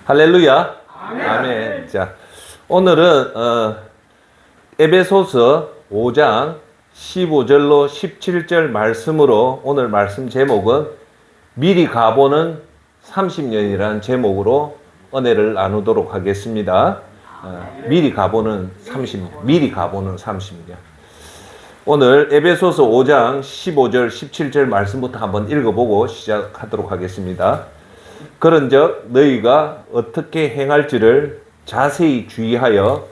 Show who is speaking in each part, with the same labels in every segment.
Speaker 1: 할렐루야. 아멘. 자, 오늘은 에베소서 5장 15절로 17절 말씀으로 오늘 말씀 제목은 미리 가보는 30년이라는 제목으로 은혜를 나누도록 하겠습니다. 미리 가보는 30년. 미리 가보는 30년. 오늘 에베소서 5장 15절 17절 말씀부터 한번 읽어보고 시작하도록 하겠습니다. 그런즉 너희가 어떻게 행할지를 자세히 주의하여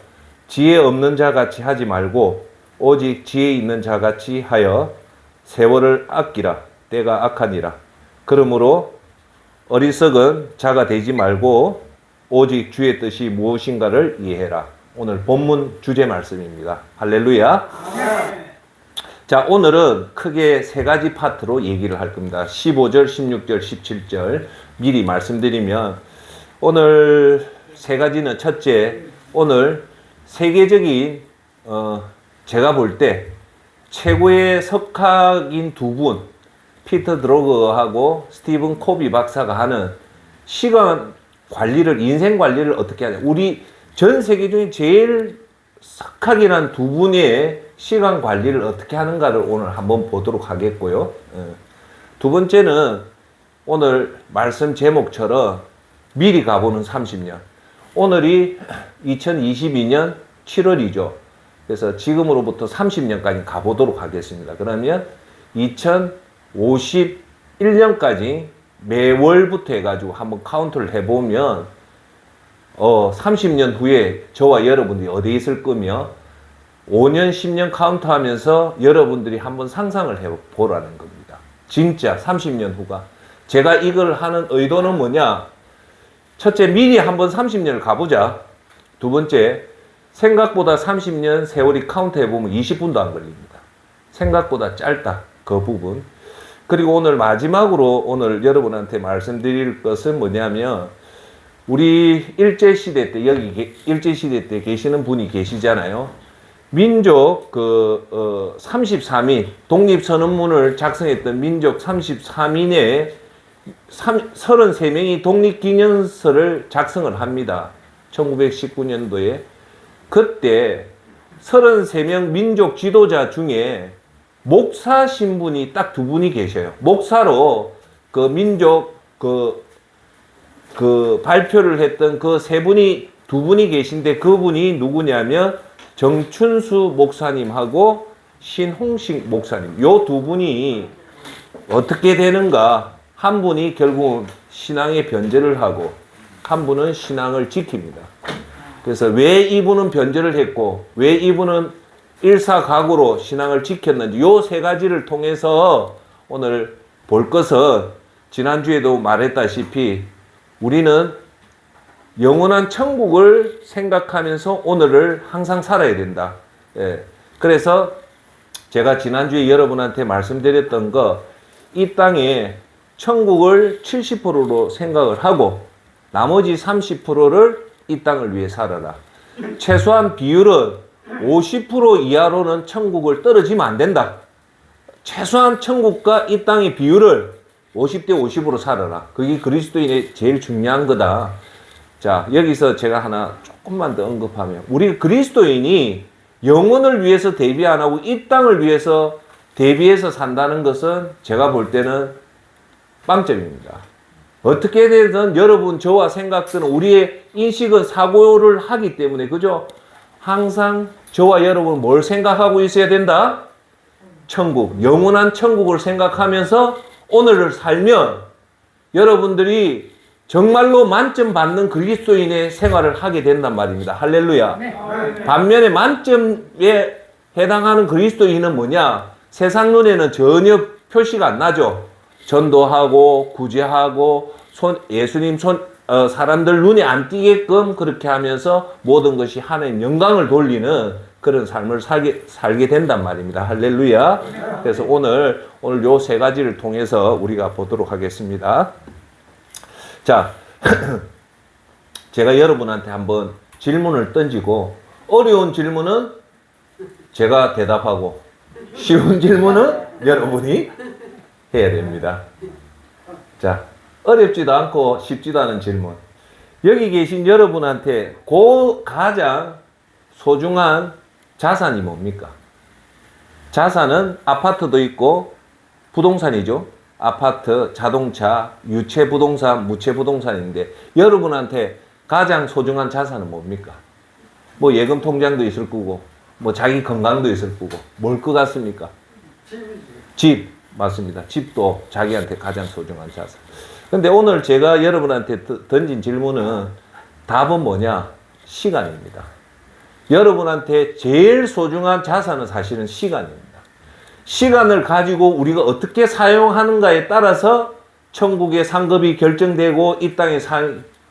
Speaker 1: 지혜 없는 자같이 하지 말고 오직 지혜 있는 자같이 하여 세월을 아끼라. 때가 악하니라. 그러므로 어리석은 자가 되지 말고 오직 주의 뜻이 무엇인가를 이해해라. 오늘 본문 주제 말씀입니다. 할렐루야. 자, 오늘은 크게 세 가지 파트로 얘기를 할 겁니다. 15절, 16절, 17절 미리 말씀드리면 오늘 세 가지는 첫째, 오늘 세계적인 제가 볼 때 최고의 석학인 두 분, 피터 드로거하고 스티븐 코비 박사가 하는 시간 관리를, 인생 관리를 어떻게 하냐. 우리 전 세계 중에 제일 석학이란 두 분의 시간 관리를 어떻게 하는가를 오늘 한번 보도록 하겠고요. 두 번째는 오늘 말씀 제목처럼 미리 가보는 30년. 오늘이 2022년 7월이죠. 그래서 지금으로부터 30년까지 가보도록 하겠습니다. 그러면 2051년까지 매월부터 해가지고 한번 카운트를 해보면 30년 후에 저와 여러분들이 어디에 있을 거며 5년, 10년 카운트 하면서 여러분들이 한번 상상을 해보라는 겁니다. 진짜 30년 후가. 제가 이걸 하는 의도는 뭐냐? 첫째, 미리 한번 30년을 가보자. 두 번째, 생각보다 30년 세월이 카운트 해보면 20분도 안 걸립니다. 생각보다 짧다. 그 부분. 그리고 오늘 마지막으로 오늘 여러분한테 말씀드릴 것은 뭐냐면 우리 일제시대 때, 여기 일제시대 때 계시는 분이 계시잖아요. 민족 33인, 독립선언문을 작성했던 민족 33인의 33명이 독립기념서를 작성을 합니다. 1919년도에. 그때 33명 민족 지도자 중에 목사 신분이 딱 두 분이 계셔요. 목사로 그 민족 발표를 했던 그 세 분이, 두 분이 계신데 그분이 누구냐면 정춘수 목사님하고 신홍식 목사님. 요 두 분이 어떻게 되는가? 한 분이 결국은 신앙의 변절을 하고 한 분은 신앙을 지킵니다. 그래서 왜 이분은 변절을 했고 왜 이분은 일사각오로 신앙을 지켰는지 요 세 가지를 통해서 오늘 볼 것은 지난주에도 말했다시피 우리는 영원한 천국을 생각하면서 오늘을 항상 살아야 된다. 예. 그래서 제가 지난주에 여러분한테 말씀드렸던 거, 이 땅에 천국을 70%로 생각을 하고 나머지 30%를 이 땅을 위해 살아라. 최소한 비율은 50% 이하로는 천국을 떨어지면 안 된다. 최소한 천국과 이 땅의 비율을 50대 50으로 살아라. 그게 그리스도인의 제일 중요한 거다. 자, 여기서 제가 하나 조금만 더 언급하면 우리 그리스도인이 영혼을 위해서 대비 안 하고 이 땅을 위해서 대비해서 산다는 것은 제가 볼 때는 빵점입니다. 어떻게 되든 여러분, 저와 생각들은 우리의 인식은 사고를 하기 때문에, 그죠? 항상 저와 여러분은 뭘 생각하고 있어야 된다? 천국, 영원한 천국을 생각하면서 오늘을 살면 여러분들이 정말로 만점 받는 그리스도인의 생활을 하게 된단 말입니다. 할렐루야. 네. 반면에 만점에 해당하는 그리스도인은 뭐냐? 세상 눈에는 전혀 표시가 안 나죠. 전도하고 구제하고 예수님 사람들 눈에 안 띄게끔 그렇게 하면서 모든 것이 하나님 영광을 돌리는 그런 삶을 살게 된단 말입니다. 할렐루야. 그래서 오늘 요 세 가지를 통해서 우리가 보도록 하겠습니다. 자, 제가 여러분한테 한번 질문을 던지고 어려운 질문은 제가 대답하고 쉬운 질문은 여러분이 해야 됩니다. 자, 어렵지도 않고 쉽지도 않은 질문. 여기 계신 여러분한테 가장 소중한 자산이 뭡니까? 자산은 아파트도 있고 부동산이죠. 아파트, 자동차, 유체 부동산, 무체 부동산인데 여러분한테 가장 소중한 자산은 뭡니까? 뭐 예금 통장도 있을 거고 뭐 자기 건강도 있을 거고 뭘 것 같습니까? 집. 맞습니다. 집도 자기한테 가장 소중한 자산. 근데 오늘 제가 여러분한테 던진 질문은 답은 뭐냐? 시간입니다. 여러분한테 제일 소중한 자산은 사실은 시간입니다. 시간을 가지고 우리가 어떻게 사용하는가에 따라서 천국의 상급이 결정되고 이 땅에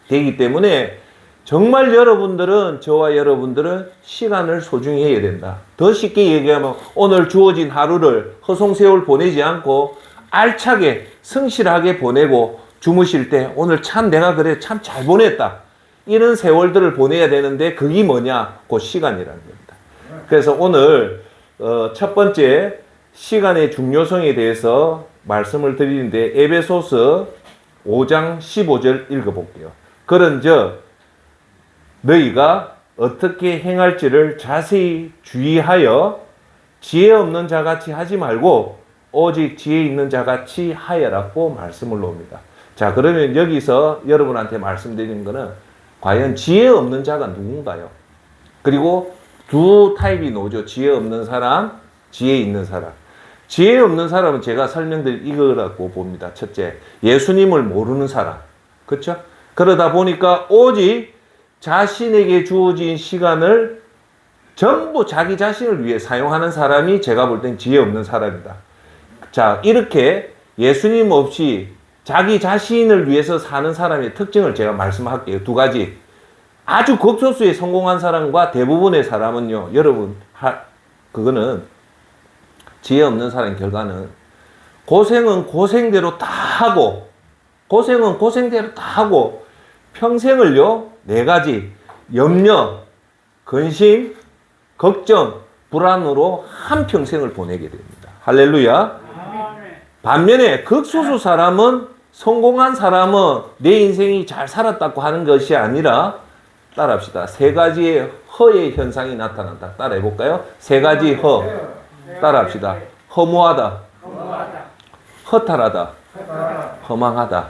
Speaker 1: 되기 때문에 정말 여러분들은, 저와 여러분들은 시간을 소중히 해야 된다. 더 쉽게 얘기하면 오늘 주어진 하루를 허송세월 보내지 않고 알차게 성실하게 보내고 주무실 때 오늘 참 내가 그래 참 잘 보냈다. 이런 세월들을 보내야 되는데 그게 뭐냐? 그 시간이라는 겁니다. 그래서 오늘 첫 번째 시간의 중요성에 대해서 말씀을 드리는데 에베소서 5장 15절 읽어볼게요. 그런즉 너희가 어떻게 행할지를 자세히 주의하여 지혜 없는 자같이 하지 말고 오직 지혜 있는 자같이 하여라고 말씀을 놓습니다. 자, 그러면 여기서 여러분한테 말씀드리는 거는 과연 지혜 없는 자가 누군가요? 그리고 두 타입이 나오죠. 지혜 없는 사람, 지혜 있는 사람. 지혜 없는 사람은 제가 설명드릴 이거라고 봅니다. 첫째, 예수님을 모르는 사람. 그렇죠? 그러다 보니까 오직 자신에게 주어진 시간을 전부 자기 자신을 위해 사용하는 사람이 제가 볼 땐 지혜 없는 사람이다. 자, 이렇게 예수님 없이 자기 자신을 위해서 사는 사람의 특징을 제가 말씀할게요. 두 가지. 아주 극소수의 성공한 사람과 대부분의 사람은요, 여러분, 그거는 지혜 없는 사람의 결과는 고생은 고생대로 다 하고, 평생을요, 네 가지, 염려, 근심, 걱정, 불안으로 한평생을 보내게 됩니다. 할렐루야. 반면에 극소수 사람은, 성공한 사람은 내 인생이 잘 살았다고 하는 것이 아니라, 따라합시다. 세 가지의 허의 현상이 나타난다. 따라해볼까요? 세 가지 허. 따라합시다. 허무하다, 허탈하다, 허망하다.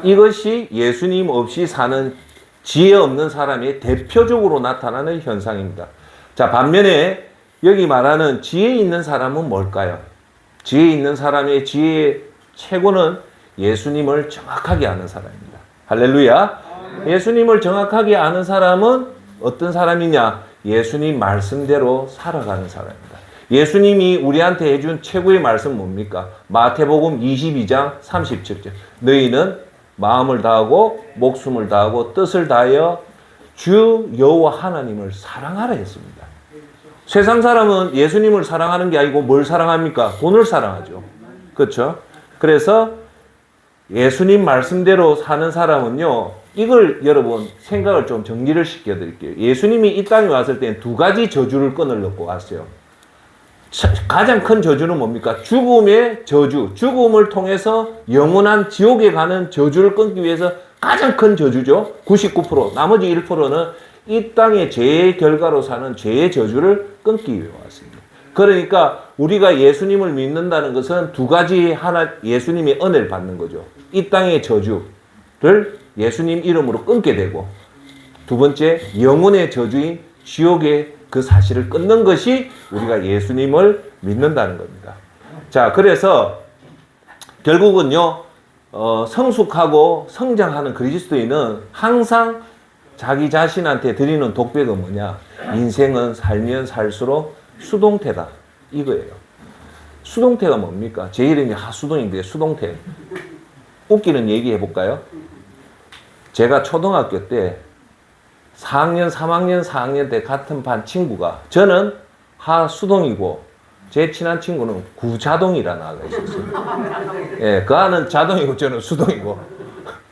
Speaker 1: 이것이 예수님 없이 사는 지혜 없는 사람의 대표적으로 나타나는 현상입니다. 자, 반면에 여기 말하는 지혜 있는 사람은 뭘까요? 지혜 있는 사람의 지혜의 최고는 예수님을 정확하게 아는 사람입니다. 할렐루야. 예수님을 정확하게 아는 사람은 어떤 사람이냐? 예수님 말씀대로 살아가는 사람입니다. 예수님이 우리한테 해준 최고의 말씀 뭡니까? 마태복음 22장 37절. 너희는 마음을 다하고 목숨을 다하고 뜻을 다하여 주 여호와 하나님을 사랑하라 했습니다. 세상 사람은 예수님을 사랑하는 게 아니고 뭘 사랑합니까? 돈을 사랑하죠. 그렇죠? 그래서 예수님 말씀대로 사는 사람은요, 이걸 여러분 생각을 좀 정리를 시켜드릴게요. 예수님이 이 땅에 왔을 때는 두 가지 저주를 끈을 넣고 왔어요. 가장 큰 저주는 뭡니까? 죽음의 저주. 죽음을 통해서 영원한 지옥에 가는 저주를 끊기 위해서 가장 큰 저주죠. 99%. 나머지 1%는 이 땅의 죄의 결과로 사는 죄의 저주를 끊기 위해 왔습니다. 그러니까 우리가 예수님을 믿는다는 것은 두 가지 예수님의 은혜를 받는 거죠. 이 땅의 저주를 예수님 이름으로 끊게 되고, 두 번째, 영혼의 저주인 지옥의 그 사실을 끊는 것이 우리가 예수님을 믿는다는 겁니다. 자, 그래서 결국은요, 성숙하고 성장하는 그리스도인은 항상 자기 자신한테 드리는 독백은 뭐냐? 인생은 살면 살수록 수동태다. 이거예요. 수동태가 뭡니까? 제 이름이 하수동인데 수동태. 웃기는 얘기 해볼까요? 제가 초등학교 때 4학년, 3학년, 4학년 때 같은 반 친구가, 저는 하수동이고 제 친한 친구는 구자동이라는 아가 있었어요. 예, 그 아는 자동이고 저는 수동이고,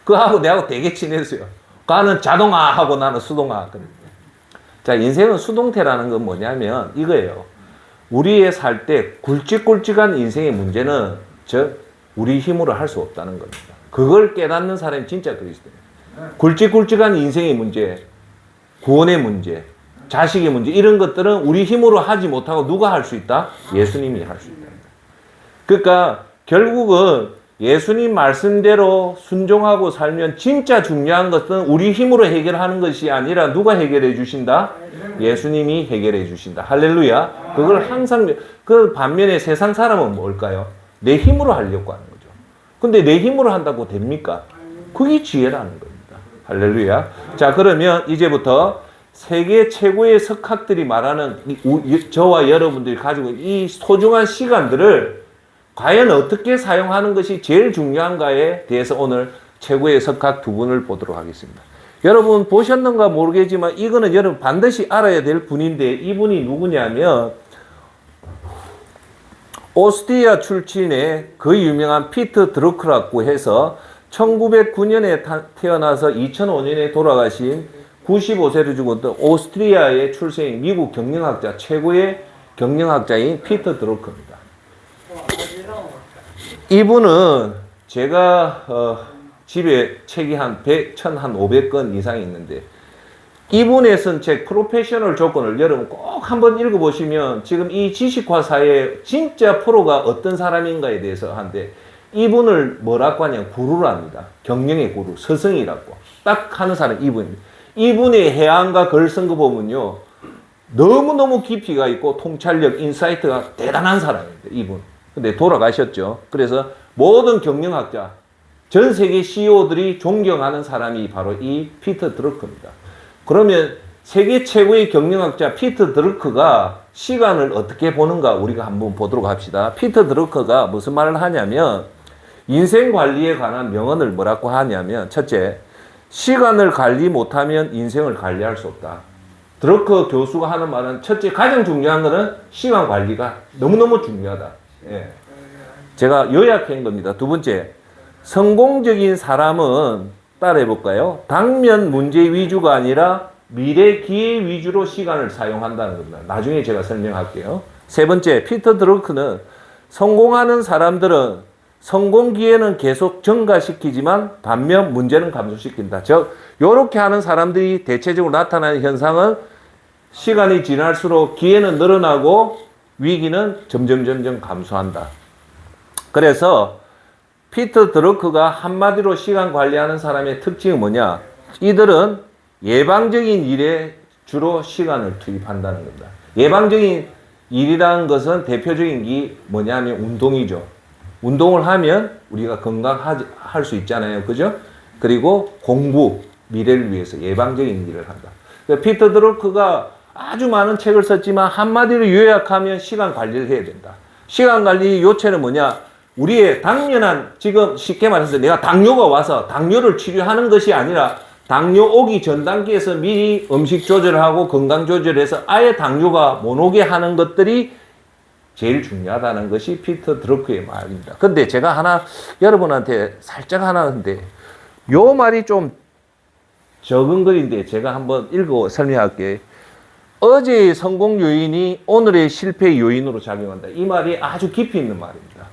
Speaker 1: 그 하고 내하고 되게 친했어요. 그 아는 자동아 하고 나는 수동아. 자, 인생은 수동태라는 건 뭐냐면 이거예요. 우리의 살 때 굵직굵직한 인생의 문제는 우리 힘으로 할 수 없다는 겁니다. 그걸 깨닫는 사람이 진짜 그리스도예요. 굵직굵직한 인생의 문제, 구원의 문제, 자식의 문제 이런 것들은 우리 힘으로 하지 못하고 누가 할 수 있다? 예수님이 할 수 있다. 그러니까 결국은 예수님 말씀대로 순종하고 살면 진짜 중요한 것은 우리 힘으로 해결하는 것이 아니라 누가 해결해 주신다? 예수님이 해결해 주신다. 할렐루야. 그걸 항상 그 반면에 세상 사람은 뭘까요? 내 힘으로 하려고 하는 거죠. 근데 내 힘으로 한다고 됩니까? 그게 지혜라는 겁니다. 할렐루야. 자, 그러면 이제부터 세계 최고의 석학들이 말하는 저와 여러분들이 가지고 이 소중한 시간들을 과연 어떻게 사용하는 것이 제일 중요한가에 대해서 오늘 최고의 석학 두 분을 보도록 하겠습니다. 여러분 보셨는가 모르겠지만 이거는 여러분 반드시 알아야 될 분인데 이분이 누구냐면 오스트리아 출신의 거의 유명한 피터 드루크라고 해서 1909년에 태어나서 2005년에 돌아가신 95세를 죽었던 오스트리아의 출생인 미국 경영학자, 최고의 경영학자인 피터 드루크입니다. 이분은 제가 집에 책이 한 1,500권 이상이 있는데 이분의 쓴 책 프로페셔널 조건을 여러분 꼭 한번 읽어보시면 지금 이 지식화 사회에 진짜 프로가 어떤 사람인가에 대해서 한데 이분을 뭐라고 하냐면 구루랍니다. 경영의 구루, 스승이라고 딱 하는 사람이 이분입니다. 이분의 해안과 글 쓴 거 보면요 너무너무 깊이가 있고 통찰력, 인사이트가 대단한 사람입니다. 이분. 근데 돌아가셨죠. 그래서 모든 경영학자, 전 세계 CEO들이 존경하는 사람이 바로 이 피터 드루크입니다. 그러면 세계 최고의 경영학자 피터 드루크가 시간을 어떻게 보는가 우리가 한번 보도록 합시다. 피터 드루크가 무슨 말을 하냐면 인생 관리에 관한 명언을 뭐라고 하냐면 첫째, 시간을 관리 못하면 인생을 관리할 수 없다. 드루크 교수가 하는 말은 첫째, 가장 중요한 것은 시간 관리가 너무너무 중요하다. 예. 제가 요약한 겁니다. 두 번째, 성공적인 사람은 따라해 볼까요? 당면 문제 위주가 아니라 미래 기회 위주로 시간을 사용한다는 겁니다. 나중에 제가 설명할게요. 세 번째, 피터 드루크는 성공하는 사람들은 성공 기회는 계속 증가시키지만 반면 문제는 감소시킨다. 즉, 이렇게 하는 사람들이 대체적으로 나타나는 현상은 시간이 지날수록 기회는 늘어나고 위기는 점점 감소한다. 그래서 피터 드루크가 한마디로 시간 관리하는 사람의 특징은 뭐냐? 이들은 예방적인 일에 주로 시간을 투입한다는 겁니다. 예방적인 일이라는 것은 대표적인 게 뭐냐면 운동이죠. 운동을 하면 우리가 건강할 수 있잖아요. 그죠? 그리고 공부, 미래를 위해서 예방적인 일을 한다. 피터 드루크가 아주 많은 책을 썼지만 한마디로 요약하면 시간 관리를 해야 된다. 시간 관리 요체는 뭐냐? 우리의 당연한, 지금 쉽게 말해서 내가 당뇨가 와서 당뇨를 치료하는 것이 아니라 당뇨 오기 전 단계에서 미리 음식 조절하고 건강 조절해서 아예 당뇨가 못 오게 하는 것들이 제일 중요하다는 것이 피터 드루크의 말입니다. 근데 제가 하나 여러분한테 살짝 하나인데 요 말이 좀 적은 글인데 제가 한번 읽어 설명할게요. 어제의 성공 요인이 오늘의 실패 요인으로 작용한다. 이 말이 아주 깊이 있는 말입니다.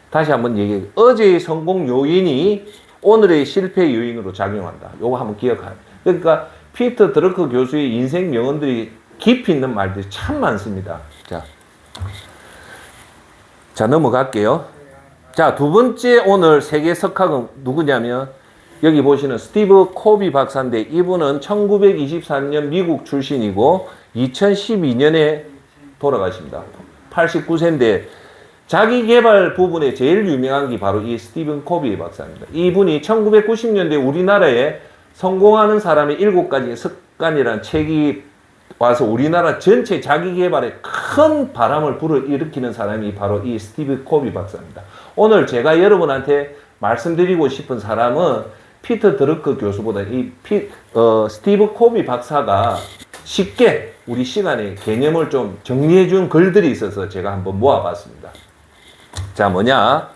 Speaker 1: 다시 한번 얘기해요. 어제의 성공 요인이 오늘의 실패 요인으로 작용한다. 요거 한번 기억하세요. 그러니까 피터 드루크 교수의 인생 명언들이 깊이 있는 말들이 참 많습니다. 자 넘어갈게요. 자, 두 번째 오늘 세계 석학은 누구냐면 여기 보시는 스티브 코비 박사인데 이분은 1924년 미국 출신이고 2012년에 돌아가십니다. 89세인데 자기 개발 부분에 제일 유명한 게 바로 이 스티븐 코비 박사입니다. 이분이 1990년대 우리나라에 성공하는 사람의 7가지 습관이라는 책이 와서 우리나라 전체 자기 개발에 큰 바람을 불어일으키는 사람이 바로 이 스티브 코비 박사입니다. 오늘 제가 여러분한테 말씀드리고 싶은 사람은 피터 드루크 교수보다 스티브 코비 박사가 쉽게 우리 시간에 개념을 좀 정리해 준 글들이 있어서 제가 한번 모아봤습니다. 자, 뭐냐?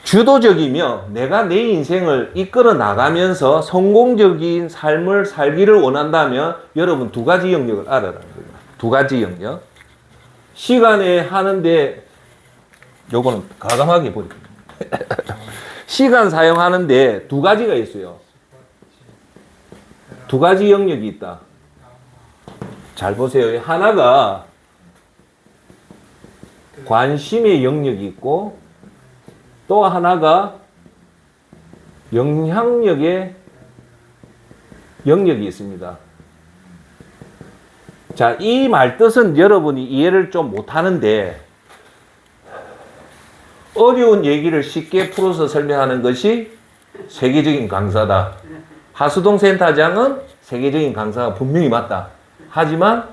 Speaker 1: 주도적이며 내가 내 인생을 이끌어 나가면서 성공적인 삶을 살기를 원한다면 여러분 두 가지 영역을 알아라는 겁니다. 두 가지 영역. 시간에 하는데 요거는 과감하게 버립니다. 시간 사용하는데 두 가지가 있어요. 두 가지 영역이 있다. 잘 보세요. 하나가 관심의 영역이 있고 또 하나가 영향력의 영역이 있습니다. 자, 이 말뜻은 여러분이 이해를 좀 못하는데 어려운 얘기를 쉽게 풀어서 설명하는 것이 세계적인 강사다. 하수동 센터장은 세계적인 강사가 분명히 맞다. 하지만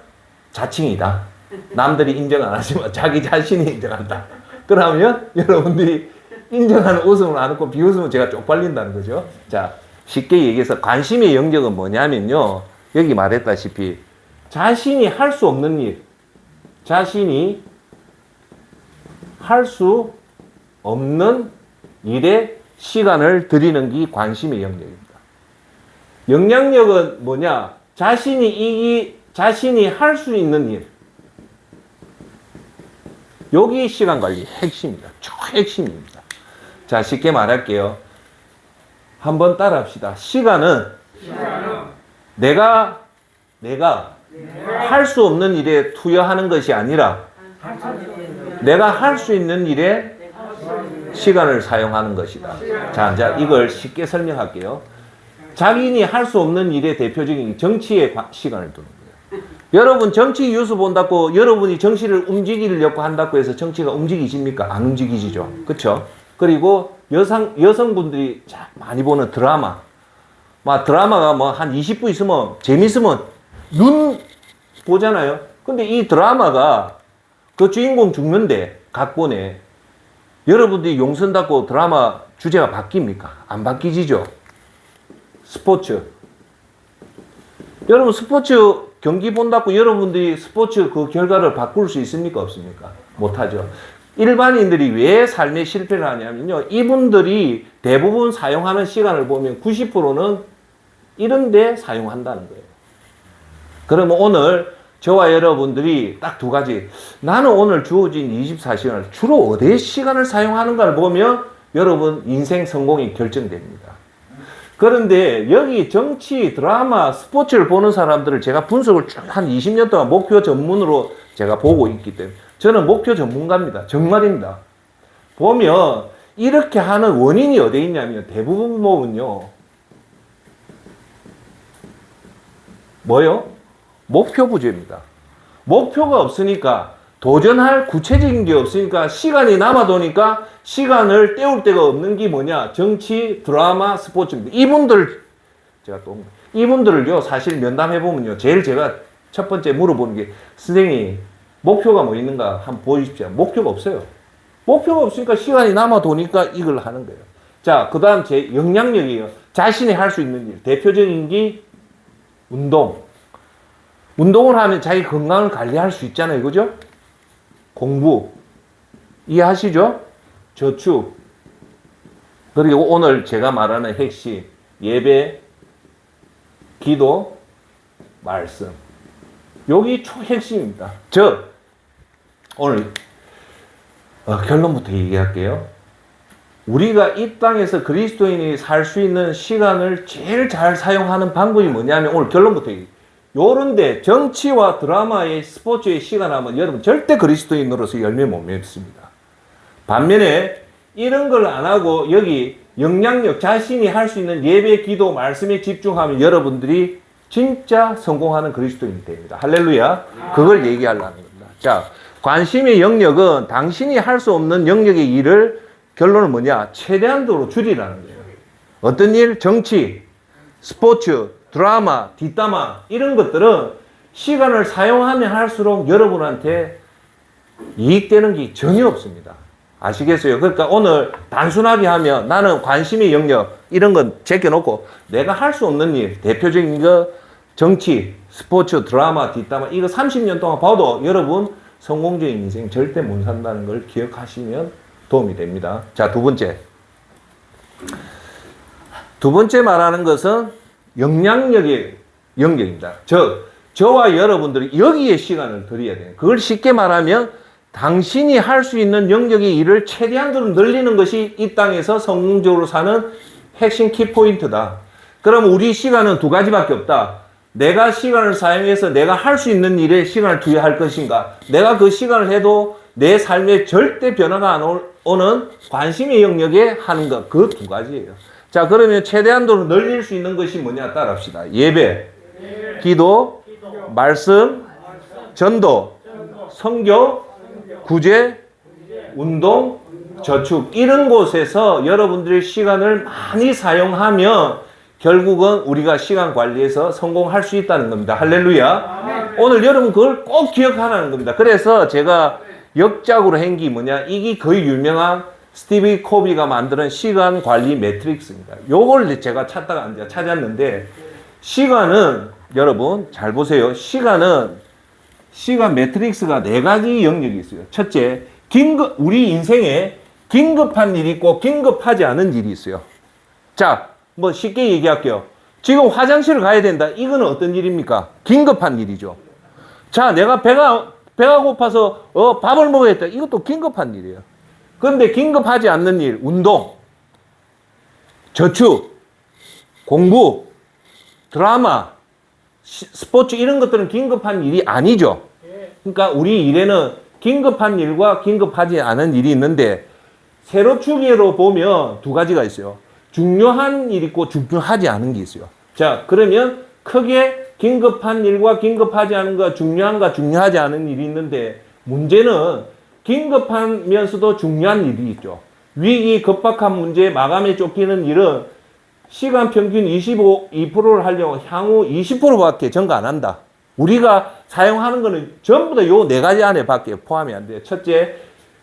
Speaker 1: 자칭이다. 남들이 인정 안 하지만 자기 자신이 인정한다. 그러면 여러분들이 인정하는 웃음을 안 하고 비웃으면 제가 쪽팔린다는 거죠. 자, 쉽게 얘기해서 관심의 영역은 뭐냐면요. 여기 말했다시피 자신이 할 수 없는 일, 자신이 할 수 없는 일에 시간을 들이는 게 관심의 영역입니다. 영향력은 뭐냐? 자신이 할 수 있는 일. 여기 시간 관리 핵심입니다. 핵심입니다. 자, 쉽게 말할게요. 한번 따라 합시다. 시간은 내가 할 수 없는 일에 투여하는 것이 아니라 내가 할 수 있는 일에 시간을 사용하는 것이다. 자, 이걸 쉽게 설명할게요. 자기니 할 수 없는 일의 대표적인 정치에 시간을 두는 거예요. 여러분 정치 뉴스 본다고 여러분이 정치를 움직이려고 한다고 해서 정치가 움직이십니까? 안 움직이시죠. 그렇죠? 그리고 여성분들이 많이 보는 드라마. 드라마가 뭐 한 20분 있으면 재밌으면 눈 보잖아요. 근데 이 드라마가 그 주인공 죽는데 각본에 여러분들이 용 쓴다고 드라마 주제가 바뀝니까? 안 바뀌지죠. 스포츠. 여러분 스포츠 경기 본다고 여러분들이 스포츠 그 결과를 바꿀 수 있습니까? 없습니까? 못하죠. 일반인들이 왜 삶에 실패를 하냐면요. 이분들이 대부분 사용하는 시간을 보면 90%는 이런 데 사용한다는 거예요. 그러면 오늘 저와 여러분들이 딱 두 가지. 나는 오늘 주어진 24시간을 주로 어디에 시간을 사용하는가를 보면 여러분 인생 성공이 결정됩니다. 그런데 여기 정치, 드라마, 스포츠를 보는 사람들을 제가 분석을 쭉 한 20년 동안 목표 전문으로 제가 보고 있기 때문에 저는 목표 전문가입니다. 정말입니다. 보면 이렇게 하는 원인이 어디에 있냐면 대부분 보면요. 뭐요? 목표 부재입니다. 목표가 없으니까 도전할 구체적인 게 없으니까 시간이 남아도니까 시간을 때울 데가 없는 게 뭐냐? 정치, 드라마, 스포츠입니다. 이분들을요, 사실 면담해보면요, 제일 제가 첫 번째 물어보는 게, 선생님, 목표가 뭐 있는가 한번 보여주십시오. 목표가 없어요. 목표가 없으니까 시간이 남아도니까 이걸 하는 거예요. 자, 그 다음 제 영향력이에요. 자신이 할 수 있는 일. 대표적인 게 운동. 운동을 하면 자기 건강을 관리할 수 있잖아요. 그죠? 공부. 이해하시죠? 저축. 그리고 오늘 제가 말하는 핵심. 예배, 기도, 말씀. 여기 초핵심입니다. 오늘 결론부터 얘기할게요. 우리가 이 땅에서 그리스도인이 살 수 있는 시간을 제일 잘 사용하는 방법이 뭐냐면 오늘 결론부터 얘기해요. 요런데 정치와 드라마의 스포츠의 시간 하면 여러분 절대 그리스도인으로서 열매 못 맺습니다. 반면에 이런 걸 안 하고 여기 영향력 자신이 할 수 있는 예배, 기도, 말씀에 집중하면 여러분들이 진짜 성공하는 그리스도인이 됩니다. 할렐루야. 그걸 얘기하려는 겁니다. 자, 관심의 영역은 당신이 할 수 없는 영역의 일을 결론은 뭐냐? 최대한도로 줄이라는 거예요. 어떤 일? 정치, 스포츠, 드라마, 뒷담화 이런 것들은 시간을 사용하면 할수록 여러분한테 이익되는 게 전혀 없습니다. 아시겠어요? 그러니까 오늘 단순하게 하면 나는 관심의 영역 이런 건 제껴놓고 내가 할 수 없는 일 대표적인 거 정치, 스포츠, 드라마, 뒷담화 이거 30년 동안 봐도 여러분 성공적인 인생 절대 못 산다는 걸 기억하시면 도움이 됩니다. 자, 두 번째 말하는 것은 영향력의 영역입니다. 저와 여러분들이 여기에 시간을 들여야 돼요. 그걸 쉽게 말하면 당신이 할 수 있는 영역의 일을 최대한으로 늘리는 것이 이 땅에서 성공적으로 사는 핵심 키포인트다. 그럼 우리 시간은 두 가지밖에 없다. 내가 시간을 사용해서 내가 할 수 있는 일에 시간을 투여할 것인가. 내가 그 시간을 해도 내 삶에 절대 변화가 안 오는 관심의 영역에 하는 것. 그 두 가지예요. 자, 그러면 최대한도로 늘릴 수 있는 것이 뭐냐 따라합시다. 예배, 기도, 말씀, 전도, 선교, 구제, 운동, 저축 이런 곳에서 여러분들의 시간을 많이 사용하면 결국은 우리가 시간 관리에서 성공할 수 있다는 겁니다. 할렐루야. 오늘 여러분 그걸 꼭 기억하라는 겁니다. 그래서 제가 역작으로 한 게 뭐냐, 이게 거의 유명한 스티브 코비가 만드는 시간 관리 매트릭스입니다. 요걸 제가 찾다가 이제 찾았는데, 시간은 여러분 잘 보세요. 시간 매트릭스가 네 가지 영역이 있어요. 첫째, 우리 인생에 긴급한 일이 있고 긴급하지 않은 일이 있어요. 자, 뭐 쉽게 얘기할게요. 지금 화장실을 가야 된다. 이거는 어떤 일입니까? 긴급한 일이죠. 자, 내가 배가 고파서 밥을 먹어야겠다. 이것도 긴급한 일이에요. 그런데 긴급하지 않는 일, 운동, 저축, 공부, 드라마, 스포츠 이런 것들은 긴급한 일이 아니죠. 그러니까 우리 일에는 긴급한 일과 긴급하지 않은 일이 있는데, 세로축으로 보면 두 가지가 있어요. 중요한 일이 있고 중요하지 않은 게 있어요. 자, 그러면 크게 긴급한 일과 긴급하지 않은 것, 중요한과 중요하지 않은 일이 있는데, 문제는 긴급하면서도 중요한 일이 있죠. 위기 급박한 문제, 마감에 쫓기는 일은 시간 평균 22%를 하려고 향후 20%밖에 증가 안 한다. 우리가 사용하는 거는 전부 다 요 네 가지 안에 밖에 포함이 안 돼요. 첫째,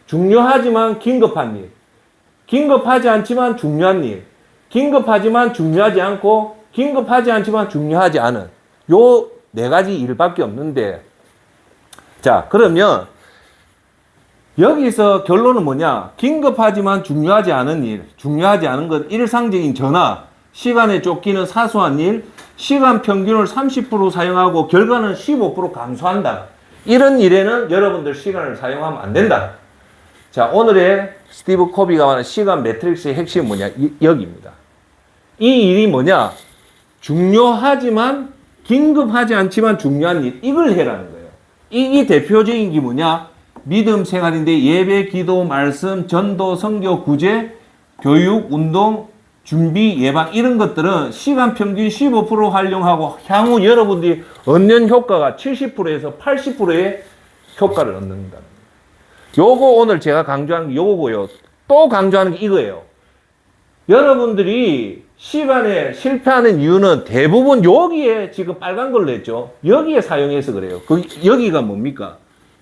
Speaker 1: 중요하지만 긴급한 일. 긴급하지 않지만 중요한 일. 긴급하지만 중요하지 않고, 긴급하지 않지만 중요하지 않은 요 네 가지 일밖에 없는데, 자, 그러면 여기서 결론은 뭐냐? 긴급하지만 중요하지 않은 일, 중요하지 않은 것, 일상적인 전화, 시간에 쫓기는 사소한 일, 시간 평균을 30% 사용하고 결과는 15% 감소한다. 이런 일에는 여러분들 시간을 사용하면 안 된다. 자, 오늘의 스티브 코비가 말하는 시간 매트릭스의 핵심은 뭐냐? 여기입니다. 이 일이 뭐냐? 중요하지만 긴급하지 않지만 중요한 일, 이걸 해라는 거예요. 이게 대표적인 게 뭐냐? 믿음 생활인데 예배, 기도, 말씀, 전도, 선교, 구제, 교육, 운동, 준비, 예방 이런 것들은 시간 평균 15% 활용하고 향후 여러분들이 얻는 효과가 70%에서 80%의 효과를 얻는다. 요거 오늘 제가 강조하는 게 요거고요. 또 강조하는 게 이거예요. 여러분들이 시간에 실패하는 이유는 대부분 여기에 지금 빨간 걸로 했죠. 여기에 사용해서 그래요. 여기가 뭡니까?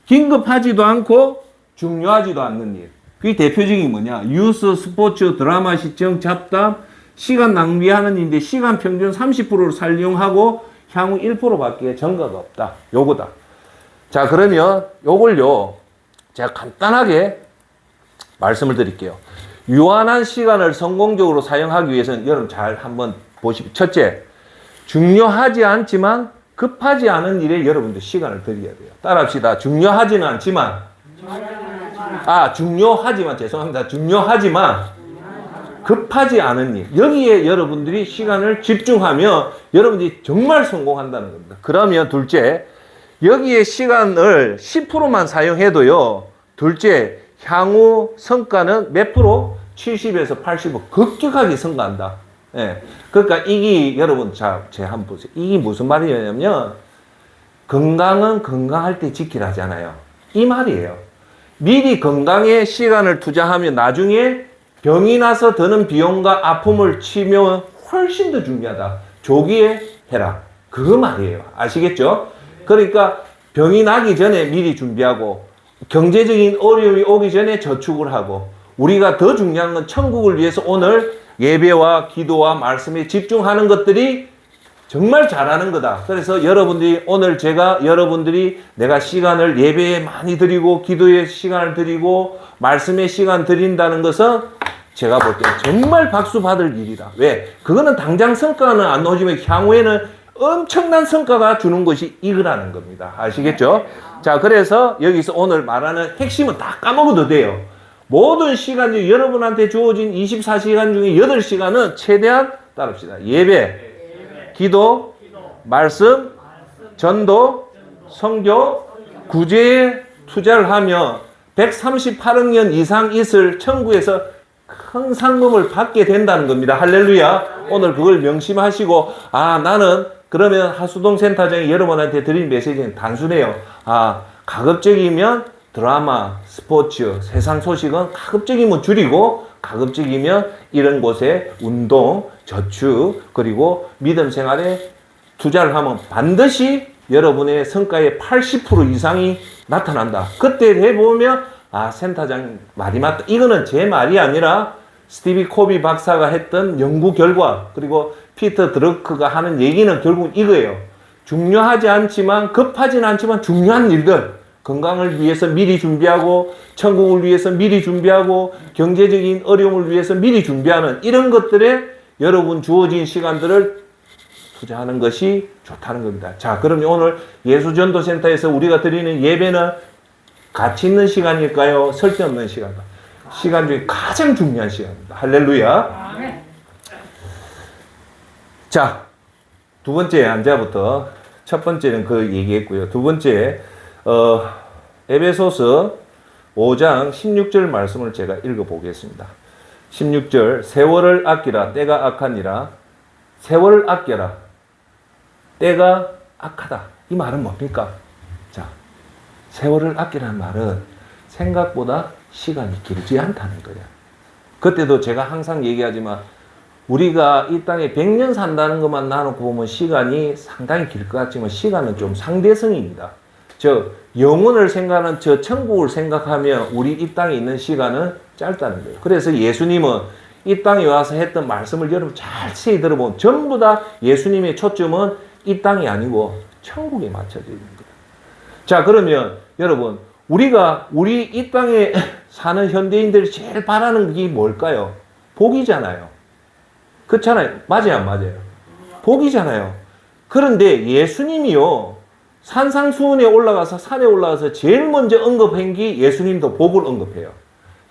Speaker 1: 긴급하지도 않고 중요하지도 않는 일. 그게 대표적인 게 뭐냐? 뉴스, 스포츠, 드라마 시청, 잡담, 시간 낭비하는 일인데 시간 평균 30%를 사용하고 향후 1%밖에 증가가 없다. 요거다. 자, 그러면 요걸요, 제가 간단하게 말씀을 드릴게요. 유한한 시간을 성공적으로 사용하기 위해서는 여러분 잘 한번 보시고, 첫째, 중요하지 않지만 급하지 않은 일에 여러분들 시간을 들여야 돼요. 따라합시다. 중요하지는 않지만, 중요하지만 급하지 않은 일. 여기에 여러분들이 시간을 집중하면 여러분들이 정말 성공한다는 겁니다. 그러면 둘째, 여기에 시간을 10%만 사용해도요, 둘째, 향후 성과는 몇 프로? 70에서 80% 급격하게 성과한다. 예. 그러니까 이게 여러분, 자, 제가 한번 보세요. 이게 무슨 말이냐면, 건강은 건강할 때 지키라잖아요. 이 말이에요. 미리 건강에 시간을 투자하면 나중에 병이 나서 드는 비용과 아픔을 치면 훨씬 더 중요하다. 조기에 해라. 그 말이에요. 아시겠죠? 그러니까 병이 나기 전에 미리 준비하고, 경제적인 어려움이 오기 전에 저축을 하고, 우리가 더 중요한 건 천국을 위해서 오늘 예배와 기도와 말씀에 집중하는 것들이 정말 잘하는 거다. 그래서 여러분들이 오늘 내가 시간을 예배에 많이 드리고 기도에 시간을 드리고 말씀에 시간 드린다는 것은 제가 볼 때 정말 박수 받을 일이다. 왜? 그거는 당장 성과는 안 나오지만 향후에는 엄청난 성과가 주는 것이 이거라는 겁니다. 아시겠죠? 자, 그래서 여기서 오늘 말하는 핵심은 다 까먹어도 돼요. 모든 시간 중 여러분한테 주어진 24시간 중에 8시간은 최대한 따릅시다. 예배, 기도, 말씀, 전도, 선교, 구제에 투자를 하면 138억 년 이상 있을 천국에서 큰 상금을 받게 된다는 겁니다. 할렐루야. 오늘 그걸 명심하시고, 나는 그러면 하수동 센터장이 여러분한테 드린 메시지는 단순해요. 가급적이면 드라마, 스포츠, 세상 소식은 가급적이면 줄이고, 가급적이면 이런 곳에 운동, 저축, 그리고 믿음 생활에 투자를 하면 반드시 여러분의 성과의 80% 이상이 나타난다. 그때 해보면 센터장 말이 맞다. 이거는 제 말이 아니라 스티비 코비 박사가 했던 연구 결과, 그리고 피터 드러크가 하는 얘기는 결국 이거예요. 중요하지 않지만, 급하진 않지만 중요한 일들, 건강을 위해서 미리 준비하고, 천국을 위해서 미리 준비하고, 경제적인 어려움을 위해서 미리 준비하는 이런 것들에 여러분 주어진 시간들을 투자하는 것이 좋다는 겁니다. 자, 그럼 오늘 예수전도센터에서 우리가 드리는 예배는 가치 있는 시간일까요? 쓸데없는 시간일까요? 시간 중에 가장 중요한 시간입니다. 할렐루야. 자, 두 번째 앉아부터 첫 번째는 그 얘기했고요. 두 번째, 에베소서 5장 16절 말씀을 제가 읽어보겠습니다. 16절, 세월을 아끼라, 때가 악하니라. 세월을 아껴라. 때가 악하다. 이 말은 뭡니까? 자, 세월을 아끼라는 말은 생각보다 시간이 길지 않다는 거예요. 그때도 제가 항상 얘기하지만 우리가 이 땅에 100년 산다는 것만 나눠고 보면 시간이 상당히 길 것 같지만 시간은 좀 상대성입니다. 영혼을 생각하는 천국을 생각하면 우리 이 땅에 있는 시간은 짧다는 거예요. 그래서 예수님은 이 땅에 와서 했던 말씀을 여러분 자세히 들어보면 전부 다 예수님의 초점은 이 땅이 아니고 천국에 맞춰져 있는 거예요. 자, 그러면 여러분 우리 이 땅에 사는 현대인들이 제일 바라는 게 뭘까요? 복이잖아요. 그렇잖아요. 맞아요, 안 맞아요? 복이잖아요. 그런데 예수님이요, 산상수훈에 올라가서 산에 올라가서 제일 먼저 언급한 게 예수님도 복을 언급해요.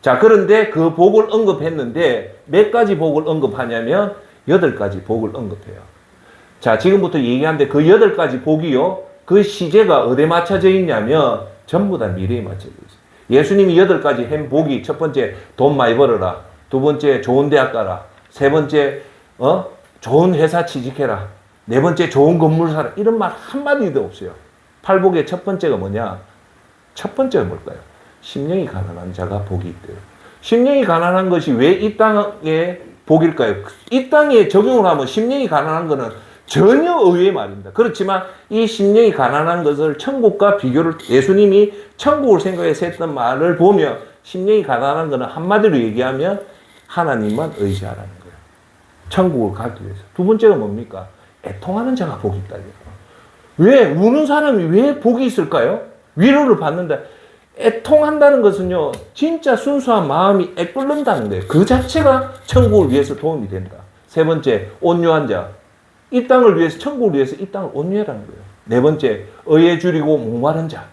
Speaker 1: 자, 그런데 그 복을 언급했는데 몇 가지 복을 언급하냐면 8가지 복을 언급해요. 자, 지금부터 얘기하는데 그 8가지 복이요, 그 시제가 어디에 맞춰져 있냐면 전부 다 미래에 맞춰져 있어요. 예수님이 8가지 한 복이, 첫 번째 돈 많이 벌어라, 두 번째 좋은 대학 가라, 세 번째 좋은 회사 취직해라, 네 번째 좋은 건물 사라, 이런 말 한마디도 없어요. 8복의 첫 번째가 뭐냐? 첫 번째가 뭘까요? 심령이 가난한 자가 복이 있대요. 심령이 가난한 것이 왜 이 땅의 복일까요? 이 땅에 적용을 하면 심령이 가난한 것은 전혀 의외의 말입니다. 그렇지만 이 심령이 가난한 것을 천국과 비교를, 예수님이 천국을 생각해서 했던 말을 보면 심령이 가난한 것은 한마디로 얘기하면 하나님만 의지하라는 거예요. 천국을 가기 위해서. 두 번째가 뭡니까? 애통하는 자가 복이 있다. 왜? 우는 사람이 왜 복이 있을까요? 위로를 받는다. 애통한다는 것은요, 진짜 순수한 마음이 애끓는다는 거예요. 그 자체가 천국을 위해서 도움이 된다. 세 번째, 온유한 자. 이 땅을 위해서, 천국을 위해서 이 땅을 온유해라는 거예요. 네 번째, 의에 줄이고 목마른 자.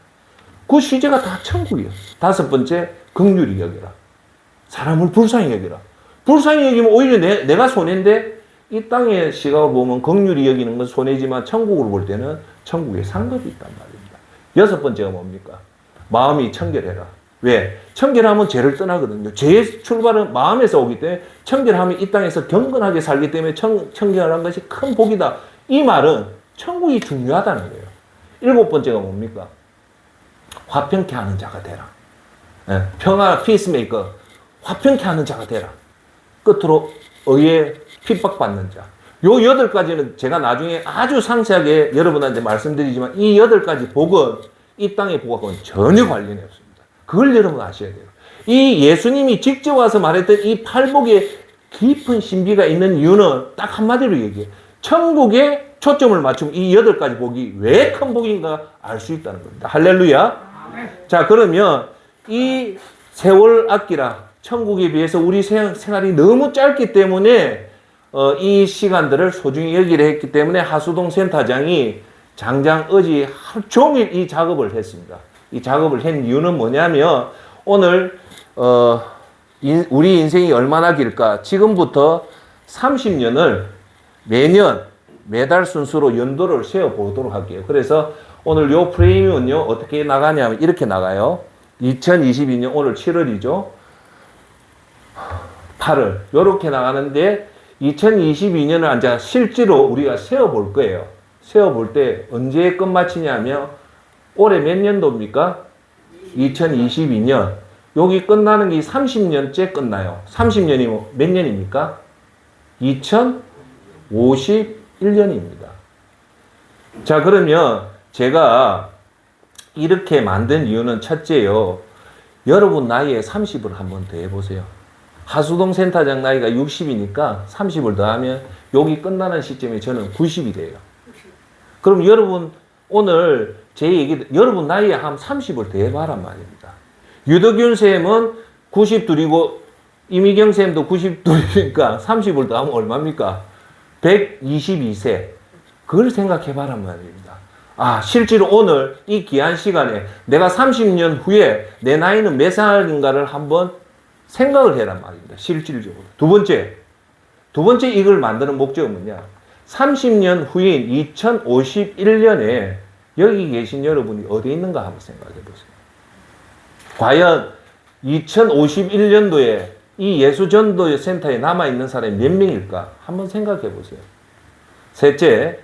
Speaker 1: 그 시제가 다 천국이에요. 다섯 번째, 긍휼히 여겨라. 사람을 불쌍히 여겨라. 불쌍히 여기면 오히려 내가 손해인데, 이 땅의 시각을 보면 긍휼히 여기는 건 손해지만 천국으로 볼 때는 천국에 상급이 있단 말입니다. 여섯 번째가 뭡니까? 마음이 청결해라. 왜? 청결하면 죄를 떠나거든요. 죄의 출발은 마음에서 오기 때문에 청결하면 이 땅에서 경건하게 살기 때문에 청결한 것이 큰 복이다. 이 말은 천국이 중요하다는 거예요. 일곱 번째가 뭡니까? 화평케 하는 자가 되라. 평화 피스메이커, 화평케 하는 자가 되라. 끝으로 의에 핍박받는 자. 요 8가지는 제가 나중에 아주 상세하게 여러분한테 말씀드리지만 이 8가지 복은 이 땅의 복하고는 전혀 관련이 없습니다. 그걸 여러분 아셔야 돼요. 이 예수님이 직접 와서 말했던 이 8복에 깊은 신비가 있는 이유는 딱 한마디로 얘기해요. 천국에 초점을 맞추면 이 8가지 복이 왜 큰 복인가 알 수 있다는 겁니다. 할렐루야. 자, 그러면 이 세월 아끼라, 천국에 비해서 우리 생활이 너무 짧기 때문에 이 시간들을 소중히 여기려 했기 때문에 하수동 센터장이 장장 어지 하루 종일 이 작업을 했습니다. 이 작업을 한 이유는 뭐냐면 오늘 우리 인생이 얼마나 길까? 지금부터 30년을 매년 매달 순서로 연도를 세어 보도록 할게요. 그래서 오늘 요 프레임은요 어떻게 나가냐면 이렇게 나가요. 2022년 오늘 7월이죠. 8월 요렇게 나가는데 2022년을 이제 실제로 우리가 세어 볼 거예요. 세어 볼 때 언제 끝마치냐면 올해 몇 년도입니까? 2022년. 여기 끝나는 게 30년째 끝나요. 30년이면 몇 년입니까? 2051년입니다. 자, 그러면 제가 이렇게 만든 이유는 첫째요. 여러분 나이에 30을 한번 더 해보세요. 하수동 센터장 나이가 60이니까 30을 더하면 여기 끝나는 시점에 저는 90이 돼요. 그럼 여러분 오늘 제 얘기 여러분 나이에 한 30을 더 해봐란 말입니다. 유덕균 쌤은 92이고 이미경 쌤도 92이니까 30을 더하면 얼마입니까? 122세. 그걸 생각해봐란 말입니다. 아, 실제로 오늘 이 귀한 시간에 내가 30년 후에 내 나이는 몇 살인가를 한번 생각을 해란 말입니다. 실질적으로. 두 번째 이걸 만드는 목적은 뭐냐? 30년 후인 2051년에 여기 계신 여러분이 어디 있는가 한번 생각해 보세요. 과연 2051년도에 이 예수전도 센터에 남아있는 사람이 몇 명일까? 한번 생각해 보세요. 셋째,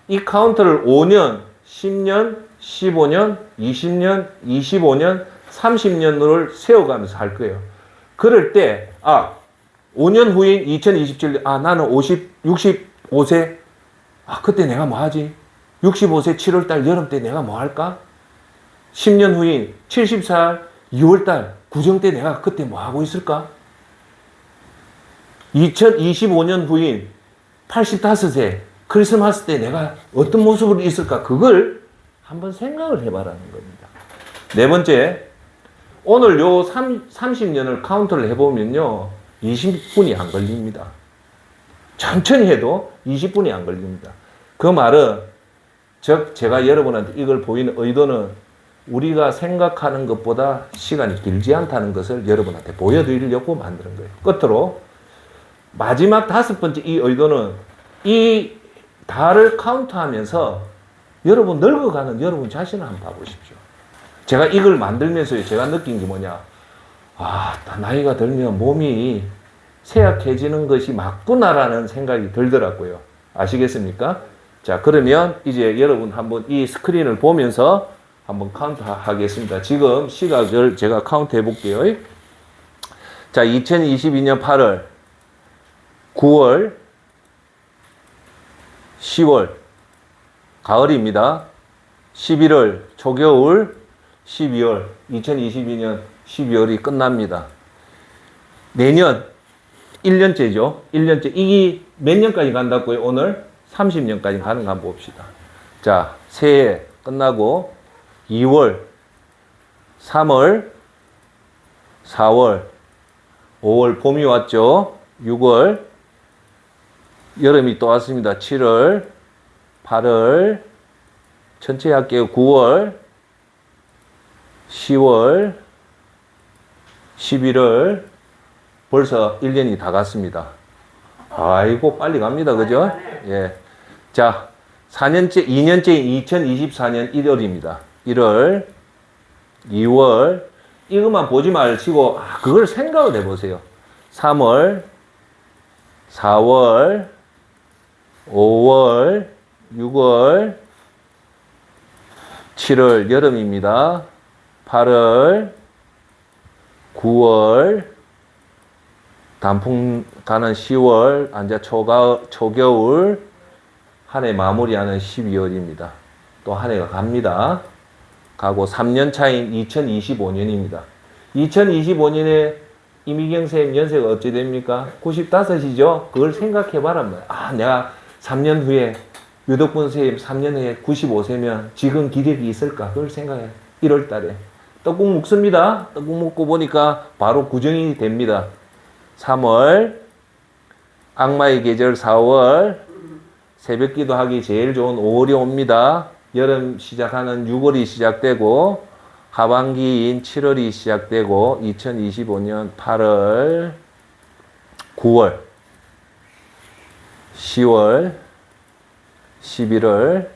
Speaker 1: 이 카운트를 5년, 10년, 15년, 20년, 25년, 30년을 세워가면서 할 거예요. 그럴 때, 5년 후인 2027년, 나는 65세? 그때 내가 뭐 하지? 65세 7월달 여름 때 내가 뭐 할까? 10년 후인 70살 2월달 구정 때 내가 그때 뭐 하고 있을까? 2025년 후인 85세 크리스마스 때 내가 어떤 모습으로 있을까? 그걸 한번 생각을 해봐라는 겁니다. 네 번째, 오늘 요 30년을 카운트를 해보면요. 20분이 안 걸립니다. 천천히 해도 20분이 안 걸립니다. 그 말은, 즉, 제가 여러분한테 이걸 보이는 의도는 우리가 생각하는 것보다 시간이 길지 않다는 것을 여러분한테 보여드리려고 만드는 거예요. 끝으로, 마지막 5번째 이 의도는 이 달을 카운트하면서 여러분 늙어가는 여러분 자신을 한번 봐보십시오. 제가 이걸 만들면서 제가 느낀 게 뭐냐. 나이가 들면 몸이 쇠약해지는 것이 맞구나라는 생각이 들더라고요. 아시겠습니까? 자, 그러면 이제 여러분 한번 이 스크린을 보면서 한번 카운트 하겠습니다. 지금 시각을 제가 카운트 해볼게요. 자, 2022년 8월, 9월, 10월, 가을입니다. 11월, 초겨울, 12월, 2022년 12월이 끝납니다. 내년 1년째죠. 1년째. 이게 몇 년까지 간다고요? 오늘 30년까지 가는 거 한번 봅시다. 자, 새해 끝나고 2월, 3월, 4월, 5월 봄이 왔죠. 6월, 여름이 또 왔습니다. 7월, 8월, 천천히 할게요. 9월, 10월, 11월, 벌써 1년이 다 갔습니다. 아이고, 빨리 갑니다. 그죠? 예. 자, 4년째, 2년째인 2024년 1월입니다. 1월, 2월, 이것만 보지 마시고, 그걸 생각을 해보세요. 3월, 4월, 5월, 6월, 7월, 여름입니다. 8월, 9월, 단풍 가는 10월, 이제 초겨울, 한 해 마무리하는 12월입니다. 또 한 해가 갑니다. 가고 3년 차인 2025년입니다. 2025년에 이미경 선생님 연세가 어찌 됩니까? 95이죠? 그걸 생각해 봐란 말이야. 내가 3년 후에 유덕분 선생님 3년 후에 95세면 지금 기력이 있을까? 그걸 생각해. 1월 달에. 떡국 먹습니다. 떡국 먹고 보니까 바로 구정이 됩니다. 3월, 악마의 계절 4월, 새벽기도 하기 제일 좋은 5월이 옵니다. 여름 시작하는 6월이 시작되고 하반기인 7월이 시작되고 2025년 8월, 9월, 10월, 11월,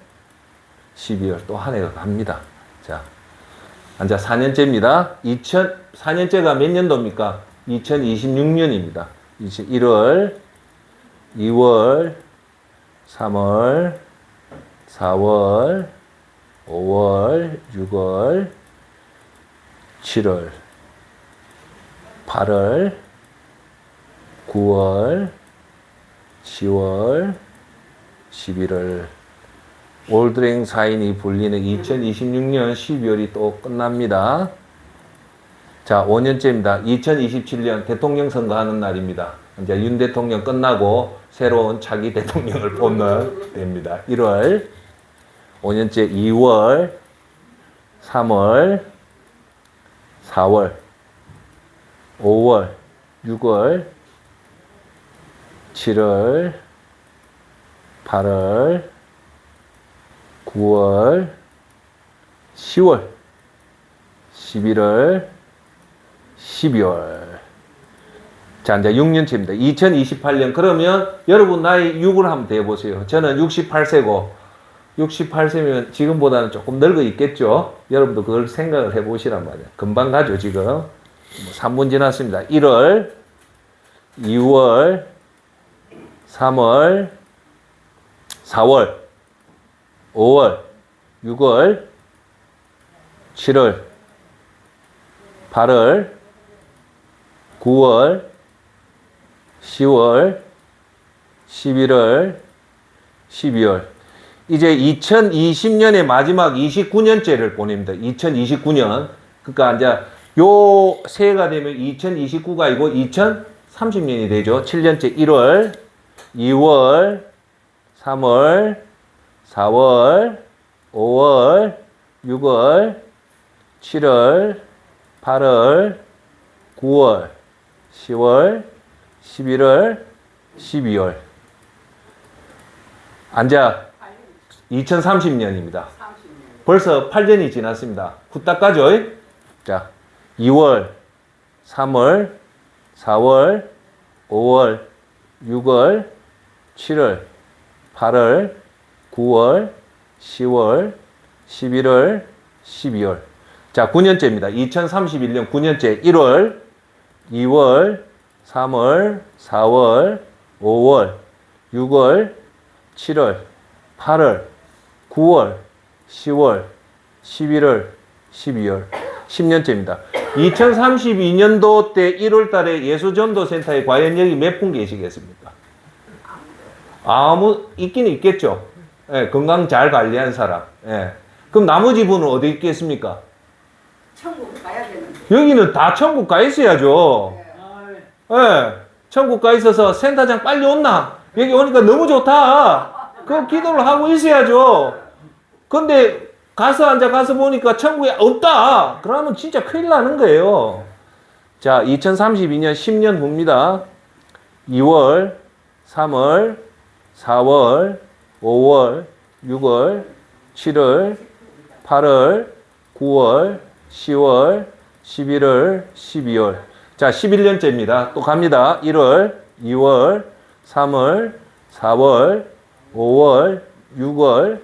Speaker 1: 12월 또 한 해가 갑니다. 자, 앉아 4년째입니다. 4년째가 몇 년도입니까? 2026년입니다. 1월, 2월, 3월, 4월, 5월, 6월, 7월, 8월, 9월, 10월, 11월. 올드랭 사인이 불리는 2026년 12월이 또 끝납니다. 자, 5년째입니다. 2027년 대통령 선거하는 날입니다. 이제 윤 대통령 끝나고 새로운 차기 대통령을 뽑는 때입니다. 1월, 5년째 2월, 3월, 4월, 5월, 6월, 7월, 8월, 9월, 10월, 11월, 12월. 자, 이제 6년째입니다. 2028년. 그러면 여러분 나이 6을 한번 대보세요. 저는 68세고, 68세면 지금보다는 조금 늙어 있겠죠? 여러분도 그걸 생각을 해보시란 말이에요. 금방 가죠, 지금. 3분 지났습니다. 1월, 2월, 3월, 4월, 5월, 6월, 7월, 8월, 9월, 10월, 11월, 12월. 이제 2020년의 마지막 29년째를 보냅니다. 2029년. 그러니까 이제 요 새해가 되면 2029가 아니고 2030년이 되죠. 7년째 1월, 2월, 3월, 4월, 5월, 6월, 7월, 8월, 9월, 10월, 11월, 12월. 앉아 2030년입니다. 벌써 8년이 지났습니다. 후딱 가죠? 자, 2월, 3월, 4월, 5월, 6월, 7월, 8월, 9월, 10월, 11월, 12월. 자, 9년째입니다. 2031년 9년째 1월, 2월, 3월, 4월, 5월, 6월, 7월, 8월, 9월, 10월, 11월, 12월. 10년째입니다. 2032년도 때 1월 달에 예수전도센터에 과연 여기 몇 분 계시겠습니까? 있긴 있겠죠. 예, 건강 잘 관리한 사람. 예. 그럼 나머지 분은 어디 있겠습니까?
Speaker 2: 천국 가야 되는데.
Speaker 1: 여기는 다 천국 가 있어야죠. 예. 천국 가 있어서 센터장 빨리 온나? 여기 오니까 너무 좋다. 그 기도를 하고 있어야죠. 근데 가서 보니까 천국에 없다. 그러면 진짜 큰일 나는 거예요. 자, 2032년 10년 후입니다. 2월, 3월, 4월, 5월, 6월, 7월, 8월, 9월, 10월, 11월, 12월. 자, 11년째입니다. 또 갑니다. 1월, 2월, 3월, 4월, 5월, 6월,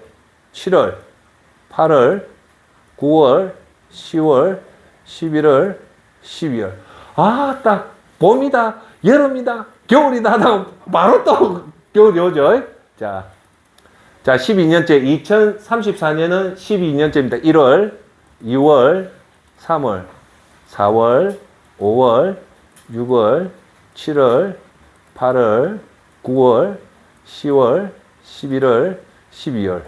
Speaker 1: 7월, 8월, 9월, 10월, 11월, 12월. 아, 딱 봄이다, 여름이다, 겨울이다 하다가 바로 또 겨울이 오죠. 자, 12년째, 2034년은 12년째입니다. 1월, 2월, 3월, 4월, 5월, 6월, 7월, 8월, 9월, 10월, 11월, 12월.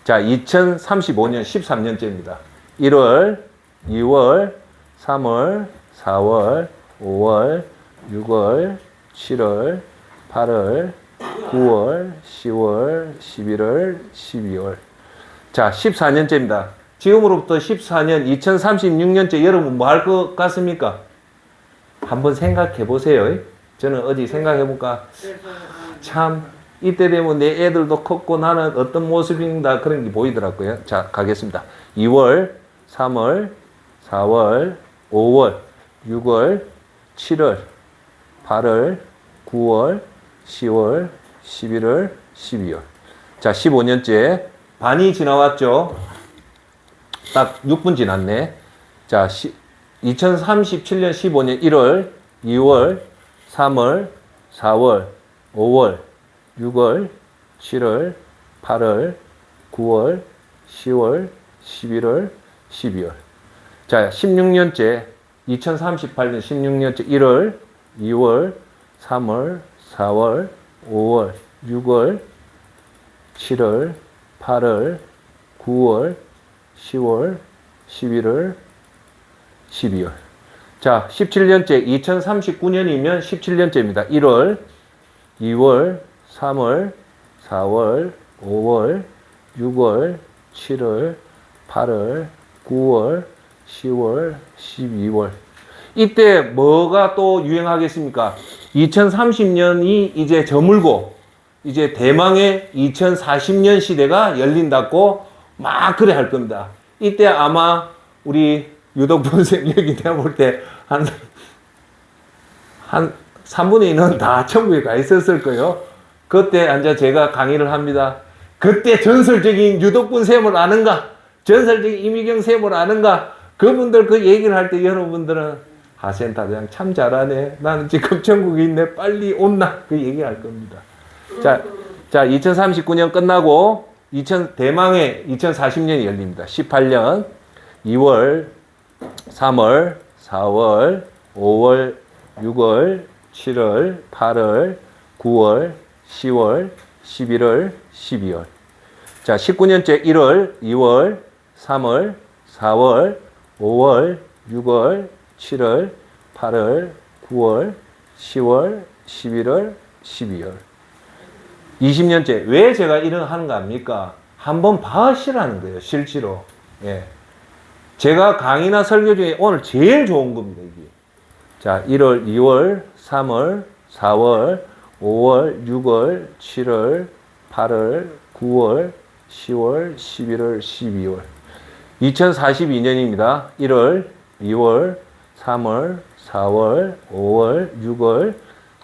Speaker 1: 자, 2035년 13년째입니다. 1월, 2월, 3월, 4월, 5월, 6월, 7월, 8월, 9월, 10월, 11월, 12월. 자, 14년째입니다. 지금으로부터 14년, 2036년째 여러분 뭐 할 것 같습니까? 한번 생각해 보세요. 저는 어디 생각해볼까?
Speaker 2: 그래서
Speaker 1: 참 이때 되면 내 애들도 컸고 나는 어떤 모습인가 그런 게 보이더라고요. 자, 가겠습니다. 2월, 3월, 4월, 5월, 6월, 7월, 8월, 9월, 10월, 11월, 12월. 자, 15년째 반이 지나왔죠. 딱 6분 지났네. 자, 2037년 15년 1월, 2월, 3월, 4월, 5월, 6월, 7월, 8월, 9월, 10월, 11월, 12월. 자, 16년째 2038년 16년째 1월, 2월, 3월, 4월, 5월, 6월, 7월, 8월, 9월, 10월, 11월, 12월. 자, 17년째 2039년이면 17년째입니다. 1월, 2월, 3월, 4월, 5월, 6월, 7월, 8월, 9월, 10월, 12월. 이때 뭐가 또 유행하겠습니까? 2030년이 이제 저물고 이제 대망의 2040년 시대가 열린다고 막 그래 할 겁니다. 이때 아마 우리 유덕분 선생님이 내가 볼 때 한 3분의 2는 다 천국에 가 있었을 거예요. 그때 앉아 제가 강의를 합니다. 그때 전설적인 유덕분 쌤을 아는가? 전설적인 이미경 쌤을 아는가? 그분들 그 얘기를 할 때 여러분들은 하센타장 참 잘하네. 나는 지금 천국에 있네. 빨리 온나? 그 얘기할 겁니다. 자, 2039년 끝나고 대망의 2040년이 열립니다. 18년 2월, 3월, 4월, 5월, 6월, 7월, 8월, 9월, 10월, 11월, 12월. 자, 19년째 1월, 2월, 3월, 4월, 5월, 6월, 7월, 8월, 9월, 10월, 11월, 12월. 20년째. 왜 제가 이런 하는 거 압니까? 한번 봐시라는 거예요, 실제로. 예. 제가 강의나 설교 중에 오늘 제일 좋은 겁니다, 이게. 자, 1월, 2월, 3월, 4월, 5월, 6월, 7월, 8월, 9월, 10월, 11월, 12월. 2042년입니다. 1월, 2월, 3월, 4월, 5월, 6월,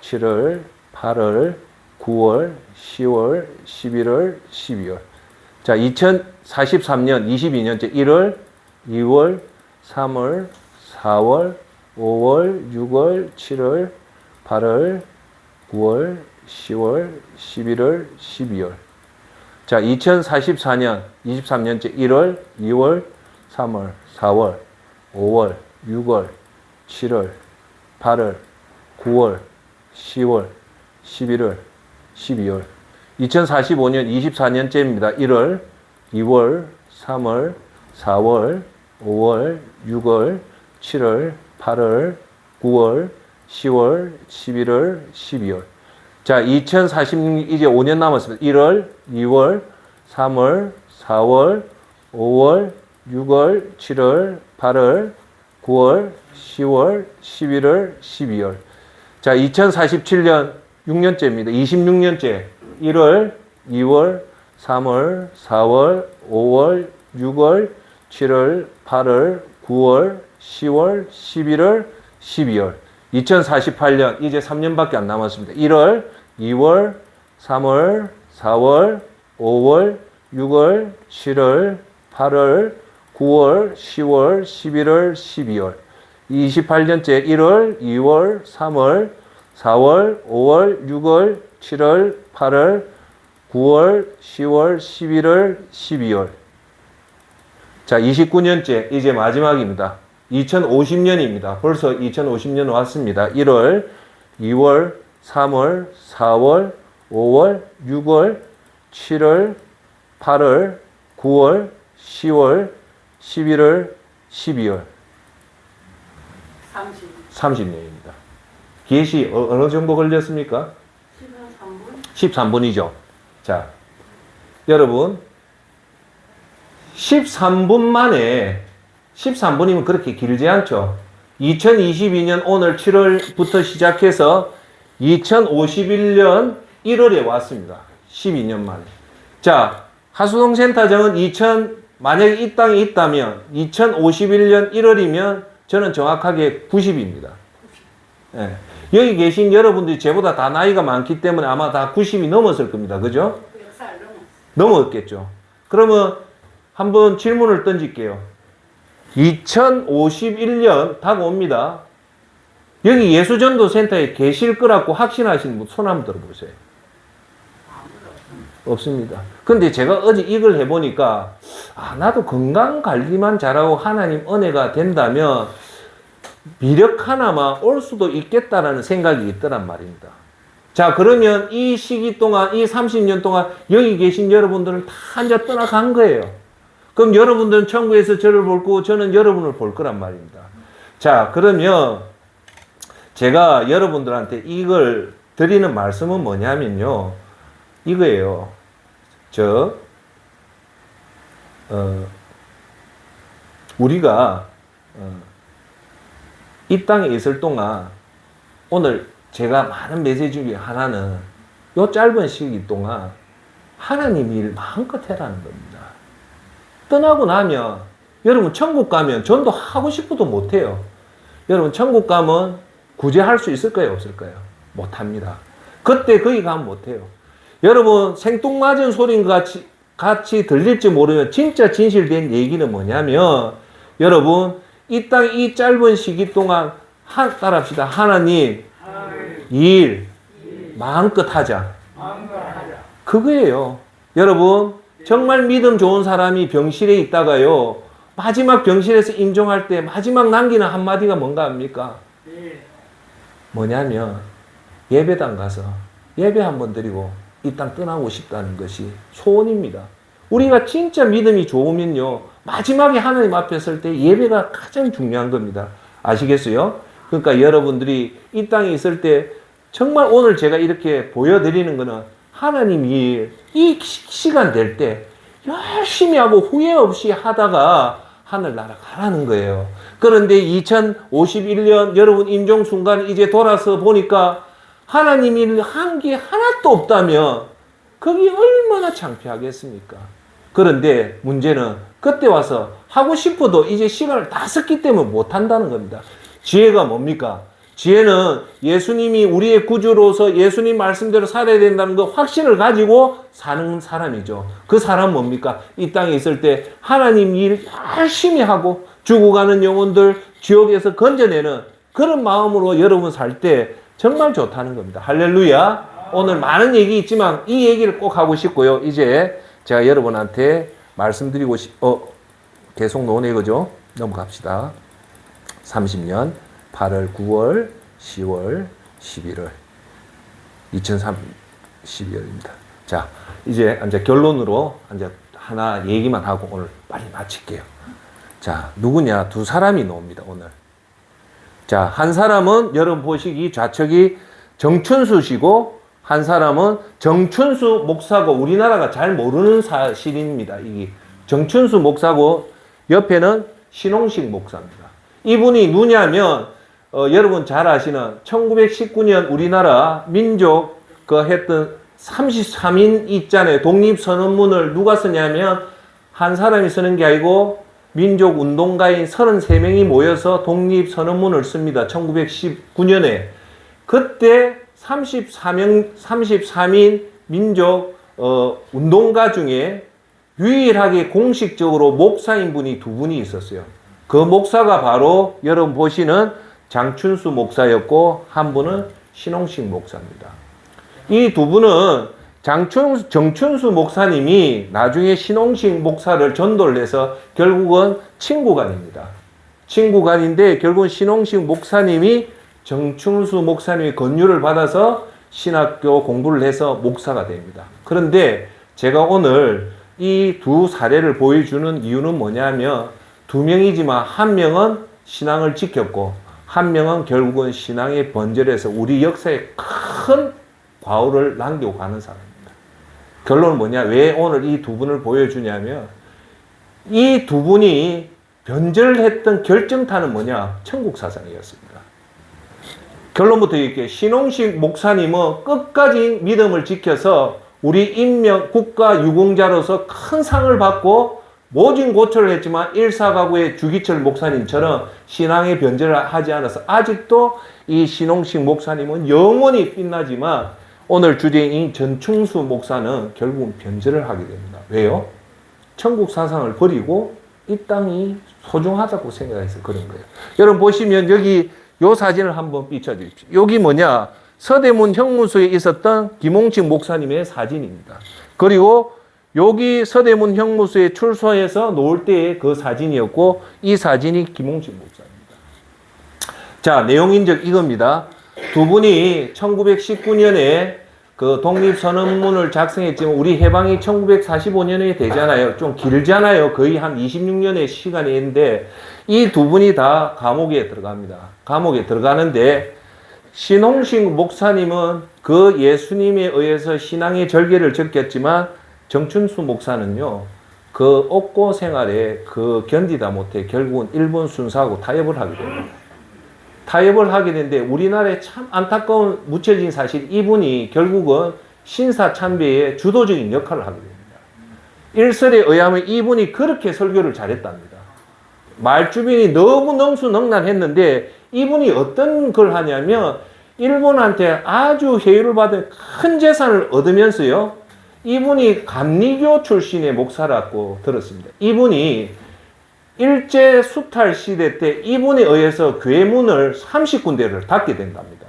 Speaker 1: 7월, 8월, 9월, 10월, 11월, 12월. 자, 2043년 22년째 1월, 2월, 3월, 4월, 5월, 6월, 7월, 8월, 9월, 10월, 11월, 12월. 자, 2044년 23년째 1월, 2월, 3월, 4월, 5월, 6월, 7월, 8월, 9월, 10월, 11월, 12월. 2045년 24년째입니다. 1월, 2월, 3월, 4월, 5월, 6월, 7월, 8월, 9월, 10월, 11월, 12월. 자, 2046년 이제 5년 남았습니다. 1월, 2월, 3월, 4월, 5월, 6월, 7월, 8월, 9월, 10월, 11월, 12월. 자, 2047년 6년째입니다. 26년째. 1월, 2월, 3월, 4월, 5월, 6월, 7월, 8월, 9월, 10월, 11월, 12월. 2048년 이제 3년밖에 안 남았습니다. 1월, 2월, 3월, 4월, 5월, 6월, 7월, 8월, 9월, 10월, 11월, 12월. 28년째 1월, 2월, 3월, 4월, 5월, 6월, 7월, 8월, 9월, 10월, 11월, 12월. 자, 29년째 이제 마지막입니다. 2050년입니다. 벌써 2050년 왔습니다. 1월, 2월, 3월, 4월, 5월, 6월, 7월, 8월, 9월, 10월, 11월, 12월. 30년입니다. 기회시 어느 정도 걸렸습니까? 13분이죠. 자, 여러분 13분 만에 13분이면 그렇게 길지 않죠. 2022년 오늘 7월부터 시작해서 2051년 1월에 왔습니다. 12년 만에. 자, 하수동 센터장은 만약에 이 땅에 있다면 2051년 1월이면 저는 정확하게 90입니다. 예. 여기 계신 여러분들이 저보다 다 나이가 많기 때문에 아마 다 90이 넘었을 겁니다. 그죠? 넘었겠죠. 그러면 한번 질문을 던질게요. 2051년 다가옵니다. 여기 예수전도센터에 계실 거라고 확신하시는 분 손 한번 들어보세요. 없습니다. 근데 제가 어제 이걸 해보니까 나도 건강관리만 잘하고 하나님 은혜가 된다면 미력 하나만 올 수도 있겠다라는 생각이 있더란 말입니다. 자, 그러면 이 시기 동안, 이 30년 동안 여기 계신 여러분들은 다 이제 떠나간 거예요. 그럼 여러분들은 천국에서 저를 볼 거고 저는 여러분을 볼 거란 말입니다. 자, 그러면 제가 여러분들한테 이걸 드리는 말씀은 뭐냐면요. 이거예요. 우리가 이 땅에 있을 동안 오늘 제가 많은 메시지 중에 하나는 요 짧은 시기 동안 하나님 일 마음껏 해라는 겁니다. 떠나고 나면 여러분 천국 가면 전도하고 싶어도 못해요. 여러분 천국 가면 구제할 수 있을까요? 없을까요? 못합니다. 그때 거기 가면 못해요. 여러분 생뚱맞은 소리인 것 같이 들릴지 모르면 진짜 진실된 얘기는 뭐냐면 여러분 이 땅 이 짧은 시기 동안 따라합시다. 하나님 일 마음껏 하자. 그거예요. 여러분 정말 믿음 좋은 사람이 병실에 있다가요. 마지막 병실에서 임종할 때 마지막 남기는 한마디가 뭔가 합니까? 뭐냐면 예배당 가서 예배 한번 드리고 이 땅 떠나고 싶다는 것이 소원입니다. 우리가 진짜 믿음이 좋으면요. 마지막에 하나님 앞에 설 때 예배가 가장 중요한 겁니다. 아시겠어요? 그러니까 여러분들이 이 땅에 있을 때 정말 오늘 제가 이렇게 보여드리는 거는 하나님 이 시간 될 때 열심히 하고 후회 없이 하다가 하늘나라 가라는 거예요. 그런데 2051년 여러분 임종 순간 이제 돌아서 보니까 하나님 일 한 게 하나도 없다면 거기 얼마나 창피하겠습니까? 그런데 문제는 그때 와서 하고 싶어도 이제 시간을 다 썼기 때문에 못한다는 겁니다. 지혜가 뭡니까? 지혜는 예수님이 우리의 구주로서 예수님 말씀대로 살아야 된다는 그 확신을 가지고 사는 사람이죠. 그 사람은 뭡니까? 이 땅에 있을 때 하나님 일 열심히 하고 죽어가는 영혼들 지옥에서 건져내는 그런 마음으로 여러분 살 때 정말 좋다는 겁니다. 할렐루야. 오늘 많은 얘기 있지만 이 얘기를 꼭 하고 싶고요. 이제 제가 여러분한테 말씀드리고 계속 노네 그죠? 넘어갑시다. 30년 8월, 9월, 10월, 11월 2012년입니다. 자, 이제 결론으로 이제 하나 얘기만 하고 오늘 빨리 마칠게요. 자, 누구냐? 두 사람이 나옵니다, 오늘. 자, 한 사람은 여러분 보시기 좌측이 정춘수 씨고 한 사람은 정춘수 목사고 우리나라가 잘 모르는 사실입니다. 이게 정춘수 목사고 옆에는 신홍식 목사입니다. 이분이 누냐면 여러분 잘 아시는 1919년 우리나라 민족 했던 33인 있잖아요. 독립선언문을 누가 쓰냐면 한 사람이 쓰는 게 아니고 민족운동가인 33명이 모여서 독립선언문을 씁니다. 1919년에. 그때 33인 민족 운동가 중에 유일하게 공식적으로 목사인 분이 두 분이 있었어요. 그 목사가 바로 여러분 보시는 장춘수 목사였고 한 분은 신홍식 목사입니다. 이 두 분은 정춘수 목사님이 나중에 신홍식 목사를 전도를 해서 결국은 친구간입니다. 친구간인데 결국은 신홍식 목사님이 정춘수 목사님의 권유를 받아서 신학교 공부를 해서 목사가 됩니다. 그런데 제가 오늘 이 두 사례를 보여주는 이유는 뭐냐면 두 명이지만 한 명은 신앙을 지켰고 한 명은 결국은 신앙의 번절에서 우리 역사에 큰 과오를 남기고 가는 사람입니다. 결론은 뭐냐? 왜 오늘 이 두 분을 보여주냐면 이 두 분이 변절했던 결정타는 뭐냐? 천국 사상이었습니다. 결론부터 얘기할게요. 신홍식 목사님은 끝까지 믿음을 지켜서 우리 인명 국가 유공자로서 큰 상을 받고 모진 고초를 했지만 일사가구의 주기철 목사님처럼 신앙의 변절을 하지 않아서 아직도 이 신홍식 목사님은 영원히 빛나지만 오늘 주제인 전충수 목사는 결국은 변절을 하게 됩니다. 왜요? 천국 사상을 버리고 이 땅이 소중하다고 생각해서 그런 거예요. 여러분 보시면 여기 요 사진을 한번 비춰주십시오. 여기 뭐냐? 서대문 형무소에 있었던 김홍식 목사님의 사진입니다. 그리고 여기 서대문 형무소에 출소해서 놓을 때의 그 사진이었고 이 사진이 김홍식 목사입니다. 자, 내용인적 이겁니다. 두 분이 1919년에 그 독립선언문을 작성했지만 우리 해방이 1945년에 되잖아요. 좀 길잖아요. 거의 한 26년의 시간이 있는데 이 두 분이 다 감옥에 들어갑니다. 감옥에 들어가는데 신홍식 목사님은 그 예수님에 의해서 신앙의 절개를 적겠지만 정춘수 목사는요. 그 옥고 생활에 그 견디다 못해 결국은 일본 순사하고 타협을 하게 됩니다. 타협을 하게 되는데 우리나라에 참 안타까운 묻혀진 사실 이분이 결국은 신사참배의 주도적인 역할을 하게 됩니다. 일설에 의하면 이분이 그렇게 설교를 잘했답니다. 말주변이 너무 능수능란했는데 이분이 어떤 걸 하냐면 일본한테 아주 회유를 받은 큰 재산을 얻으면서요. 이분이 감리교 출신의 목사라고 들었습니다. 이분이 일제 수탈 시대 때 이분에 의해서 교회 문을 30군데를 닫게 된답니다.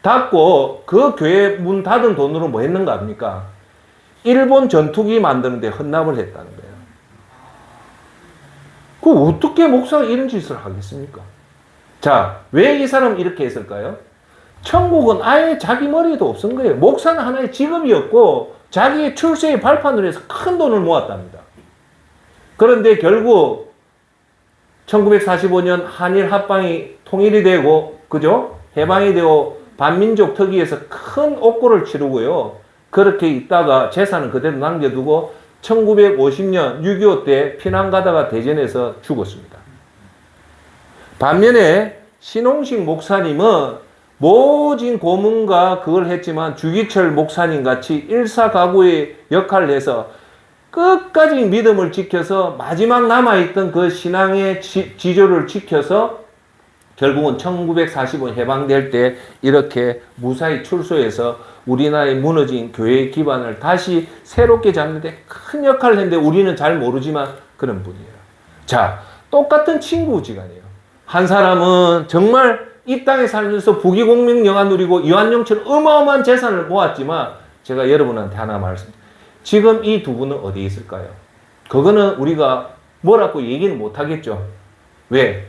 Speaker 1: 닫고 그 교회 문 닫은 돈으로 뭐 했는가 합니까? 일본 전투기 만드는데 헌납을 했다는 거예요. 그 어떻게 목사가 이런 짓을 하겠습니까? 자, 왜 이 사람 이렇게 했을까요? 천국은 아예 자기 머리에도 없은 거예요. 목사는 하나의 직업이었고 자기의 출세의 발판으로 해서 큰 돈을 모았답니다. 그런데 결국 1945년 한일 합방이 통일이 되고, 그죠? 해방이 되고, 반민족 특위에서 큰 옥고를 치르고요. 그렇게 있다가 재산은 그대로 남겨두고, 1950년 6.25 때 피난 가다가 대전에서 죽었습니다. 반면에 신홍식 목사님은 모진 고문과 그걸 했지만 주기철 목사님 같이 일사가구의 역할을 해서 끝까지 믿음을 지켜서 마지막 남아있던 그 신앙의 지조를 지켜서 결국은 1945년 해방될 때 이렇게 무사히 출소해서 우리나라의 무너진 교회의 기반을 다시 새롭게 잡는데 큰 역할을 했는데 우리는 잘 모르지만 그런 분이에요. 자, 똑같은 친구지간이에요. 한 사람은 정말 이 땅에 살면서 부귀공명 영화 누리고 이완용처럼 어마어마한 재산을 모았지만 제가 여러분한테 하나 말씀드립니다. 지금 이 두 분은 어디에 있을까요? 그거는 우리가 뭐라고 얘기는 못하겠죠. 왜?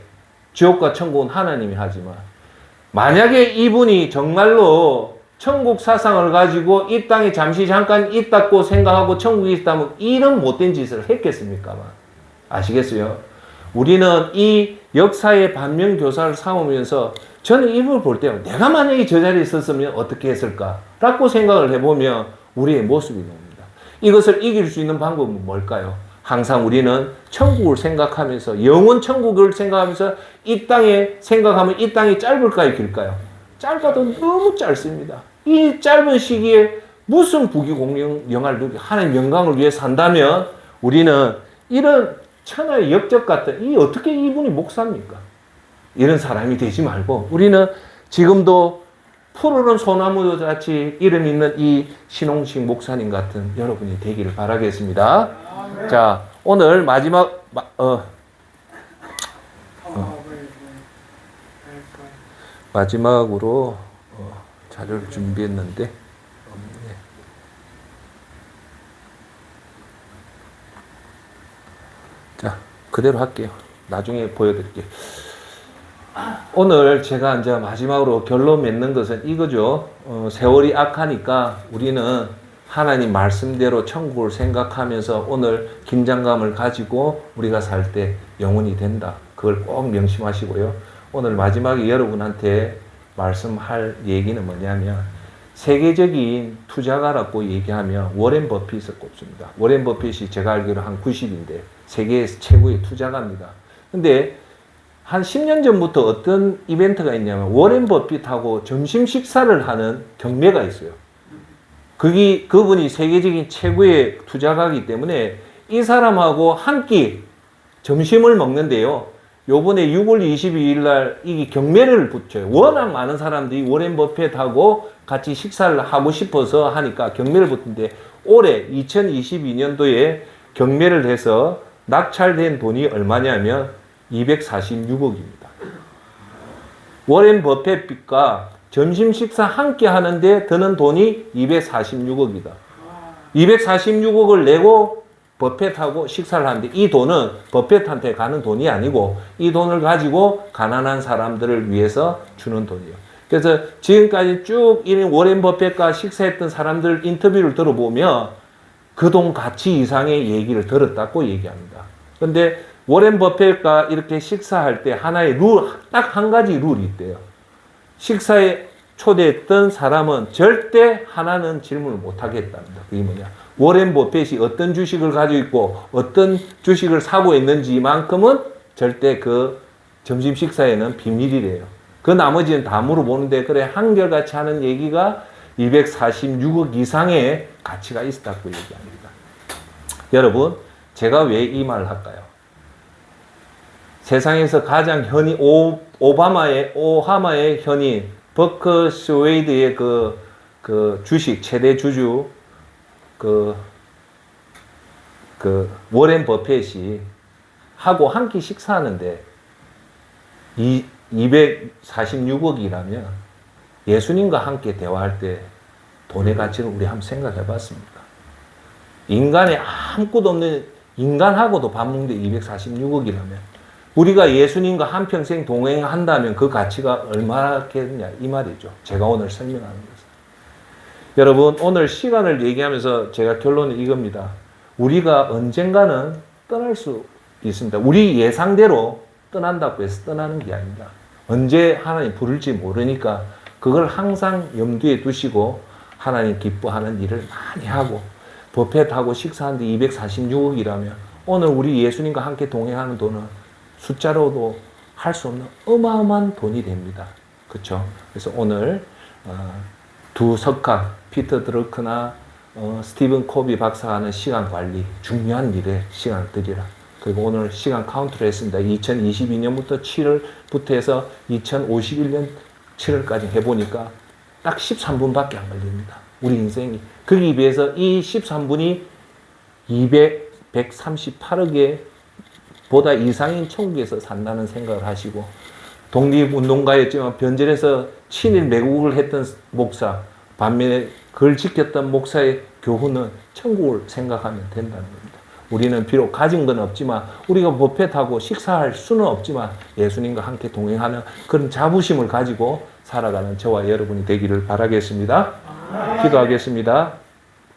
Speaker 1: 지옥과 천국은 하나님이 하지만 만약에 이분이 정말로 천국 사상을 가지고 이 땅에 잠시 잠깐 있다고 생각하고 천국에 있다면 이런 못된 짓을 했겠습니까? 아시겠어요? 우리는 이 역사의 반면교사를 삼으면서 저는 이분을 볼 때 내가 만약에 저 자리에 있었으면 어떻게 했을까? 라고 생각을 해보면 우리의 모습이 나옵니다. 이것을 이길 수 있는 방법은 뭘까요? 항상 우리는 천국을 생각하면서 영원 천국을 생각하면서 이 땅에 생각하면 이 땅이 짧을까요? 길까요? 짧아도 너무 짧습니다. 이 짧은 시기에 무슨 부귀공명 영화를 누리고 하나님의 영광을 위해 산다면 우리는 이런 천하의 역적 같은 이 어떻게 이분이 목사입니까? 이런 사람이 되지 말고 우리는 지금도 푸르른 소나무 같이 이름 있는 이 신홍식 목사님 같은 여러분이 되기를 바라겠습니다. 자, 오늘 마지막으로 자료를 준비했는데 없네. 자, 그대로 할게요. 나중에 보여드릴게요. 오늘 제가 이제 마지막으로 결론 맺는 것은 이거죠. 세월이 악하니까 우리는 하나님 말씀대로 천국을 생각하면서 오늘 긴장감을 가지고 우리가 살 때 영원히 된다. 그걸 꼭 명심하시고요. 오늘 마지막에 여러분한테 말씀할 얘기는 뭐냐면 세계적인 투자가라고 얘기하면 워렌 버핏을 꼽습니다. 워렌 버핏이 제가 알기로 한 90인데 세계에서 최고의 투자가입니다. 근데 한 10년 전부터 어떤 이벤트가 있냐면 워렌 버핏하고 점심 식사를 하는 경매가 있어요. 그분이 세계적인 최고의 투자가이기 때문에 이 사람하고 한 끼 점심을 먹는데요. 요번에 6월 22일 날 이 경매를 붙여요. 워낙 많은 사람들이 워렌 버핏하고 같이 식사를 하고 싶어서 하니까 경매를 붙는데 올해 2022년도에 경매를 해서 낙찰된 돈이 얼마냐면 246억입니다. 워렌 버핏과 점심 식사 함께 하는데 드는 돈이 246억이다. 246억을 내고 버핏하고 식사를 하는데 이 돈은 버핏한테 가는 돈이 아니고 이 돈을 가지고 가난한 사람들을 위해서 주는 돈이에요. 그래서 지금까지 쭉 이 워렌 버핏과 식사했던 사람들 인터뷰를 들어보면 그 돈 가치 이상의 얘기를 들었다고 얘기합니다. 그런데 워렌 버핏과 이렇게 식사할 때 하나의 룰, 딱 한 가지 룰이 있대요. 식사에 초대했던 사람은 절대 하나는 질문을 못 하겠답니다. 그게 뭐냐? 워렌 버핏이 어떤 주식을 가지고 있고 어떤 주식을 사고 있는지만큼은 절대 그 점심 식사에는 비밀이래요. 그 나머지는 다 물어보는데 그래 한결같이 하는 얘기가 246억 이상의 가치가 있었다고 얘기합니다. 여러분, 제가 왜 이 말을 할까요? 세상에서 가장 오하마의 현인 버크셔웨이드의 그 주식 최대 주주 워렌 버핏이 하고 한 끼 식사하는데 246억이라면 예수님과 함께 대화할 때 돈의 가치를 우리 한번 생각해 봤습니까? 인간의 아무것도 없는 인간하고도 밥 먹는데 246억이라면 우리가 예수님과 한평생 동행한다면 그 가치가 얼마겠느냐 이 말이죠. 제가 오늘 설명하는 것은. 여러분 오늘 시간을 얘기하면서 제가 결론은 이겁니다. 우리가 언젠가는 떠날 수 있습니다. 우리 예상대로 떠난다고 해서 떠나는 게 아닙니다. 언제 하나님 부를지 모르니까 그걸 항상 염두에 두시고 하나님 기뻐하는 일을 많이 하고 버핏하고 식사하는데 246억이라면 오늘 우리 예수님과 함께 동행하는 돈은 숫자로도 할 수 없는 어마어마한 돈이 됩니다. 그렇죠? 그래서 오늘 두 석학 피터 드러크나 스티븐 코비 박사가 하는 시간 관리 중요한 일에 시간을 드리라. 그리고 오늘 시간 카운트를 했습니다. 2022년부터 7월부터 해서 2051년 7월까지 해보니까 딱 13분밖에 안 걸립니다. 우리 인생이. 거기에 비해서 이 13분이 138억의 보다 이상인 천국에서 산다는 생각을 하시고 독립운동가였지만 변절해서 친일 매국을 했던 목사 반면에 그걸 지켰던 목사의 교훈은 천국을 생각하면 된다는 겁니다. 우리는 비록 가진 건 없지만 우리가 버핏하고 식사할 수는 없지만 예수님과 함께 동행하는 그런 자부심을 가지고 살아가는 저와 여러분이 되기를 바라겠습니다. 기도하겠습니다.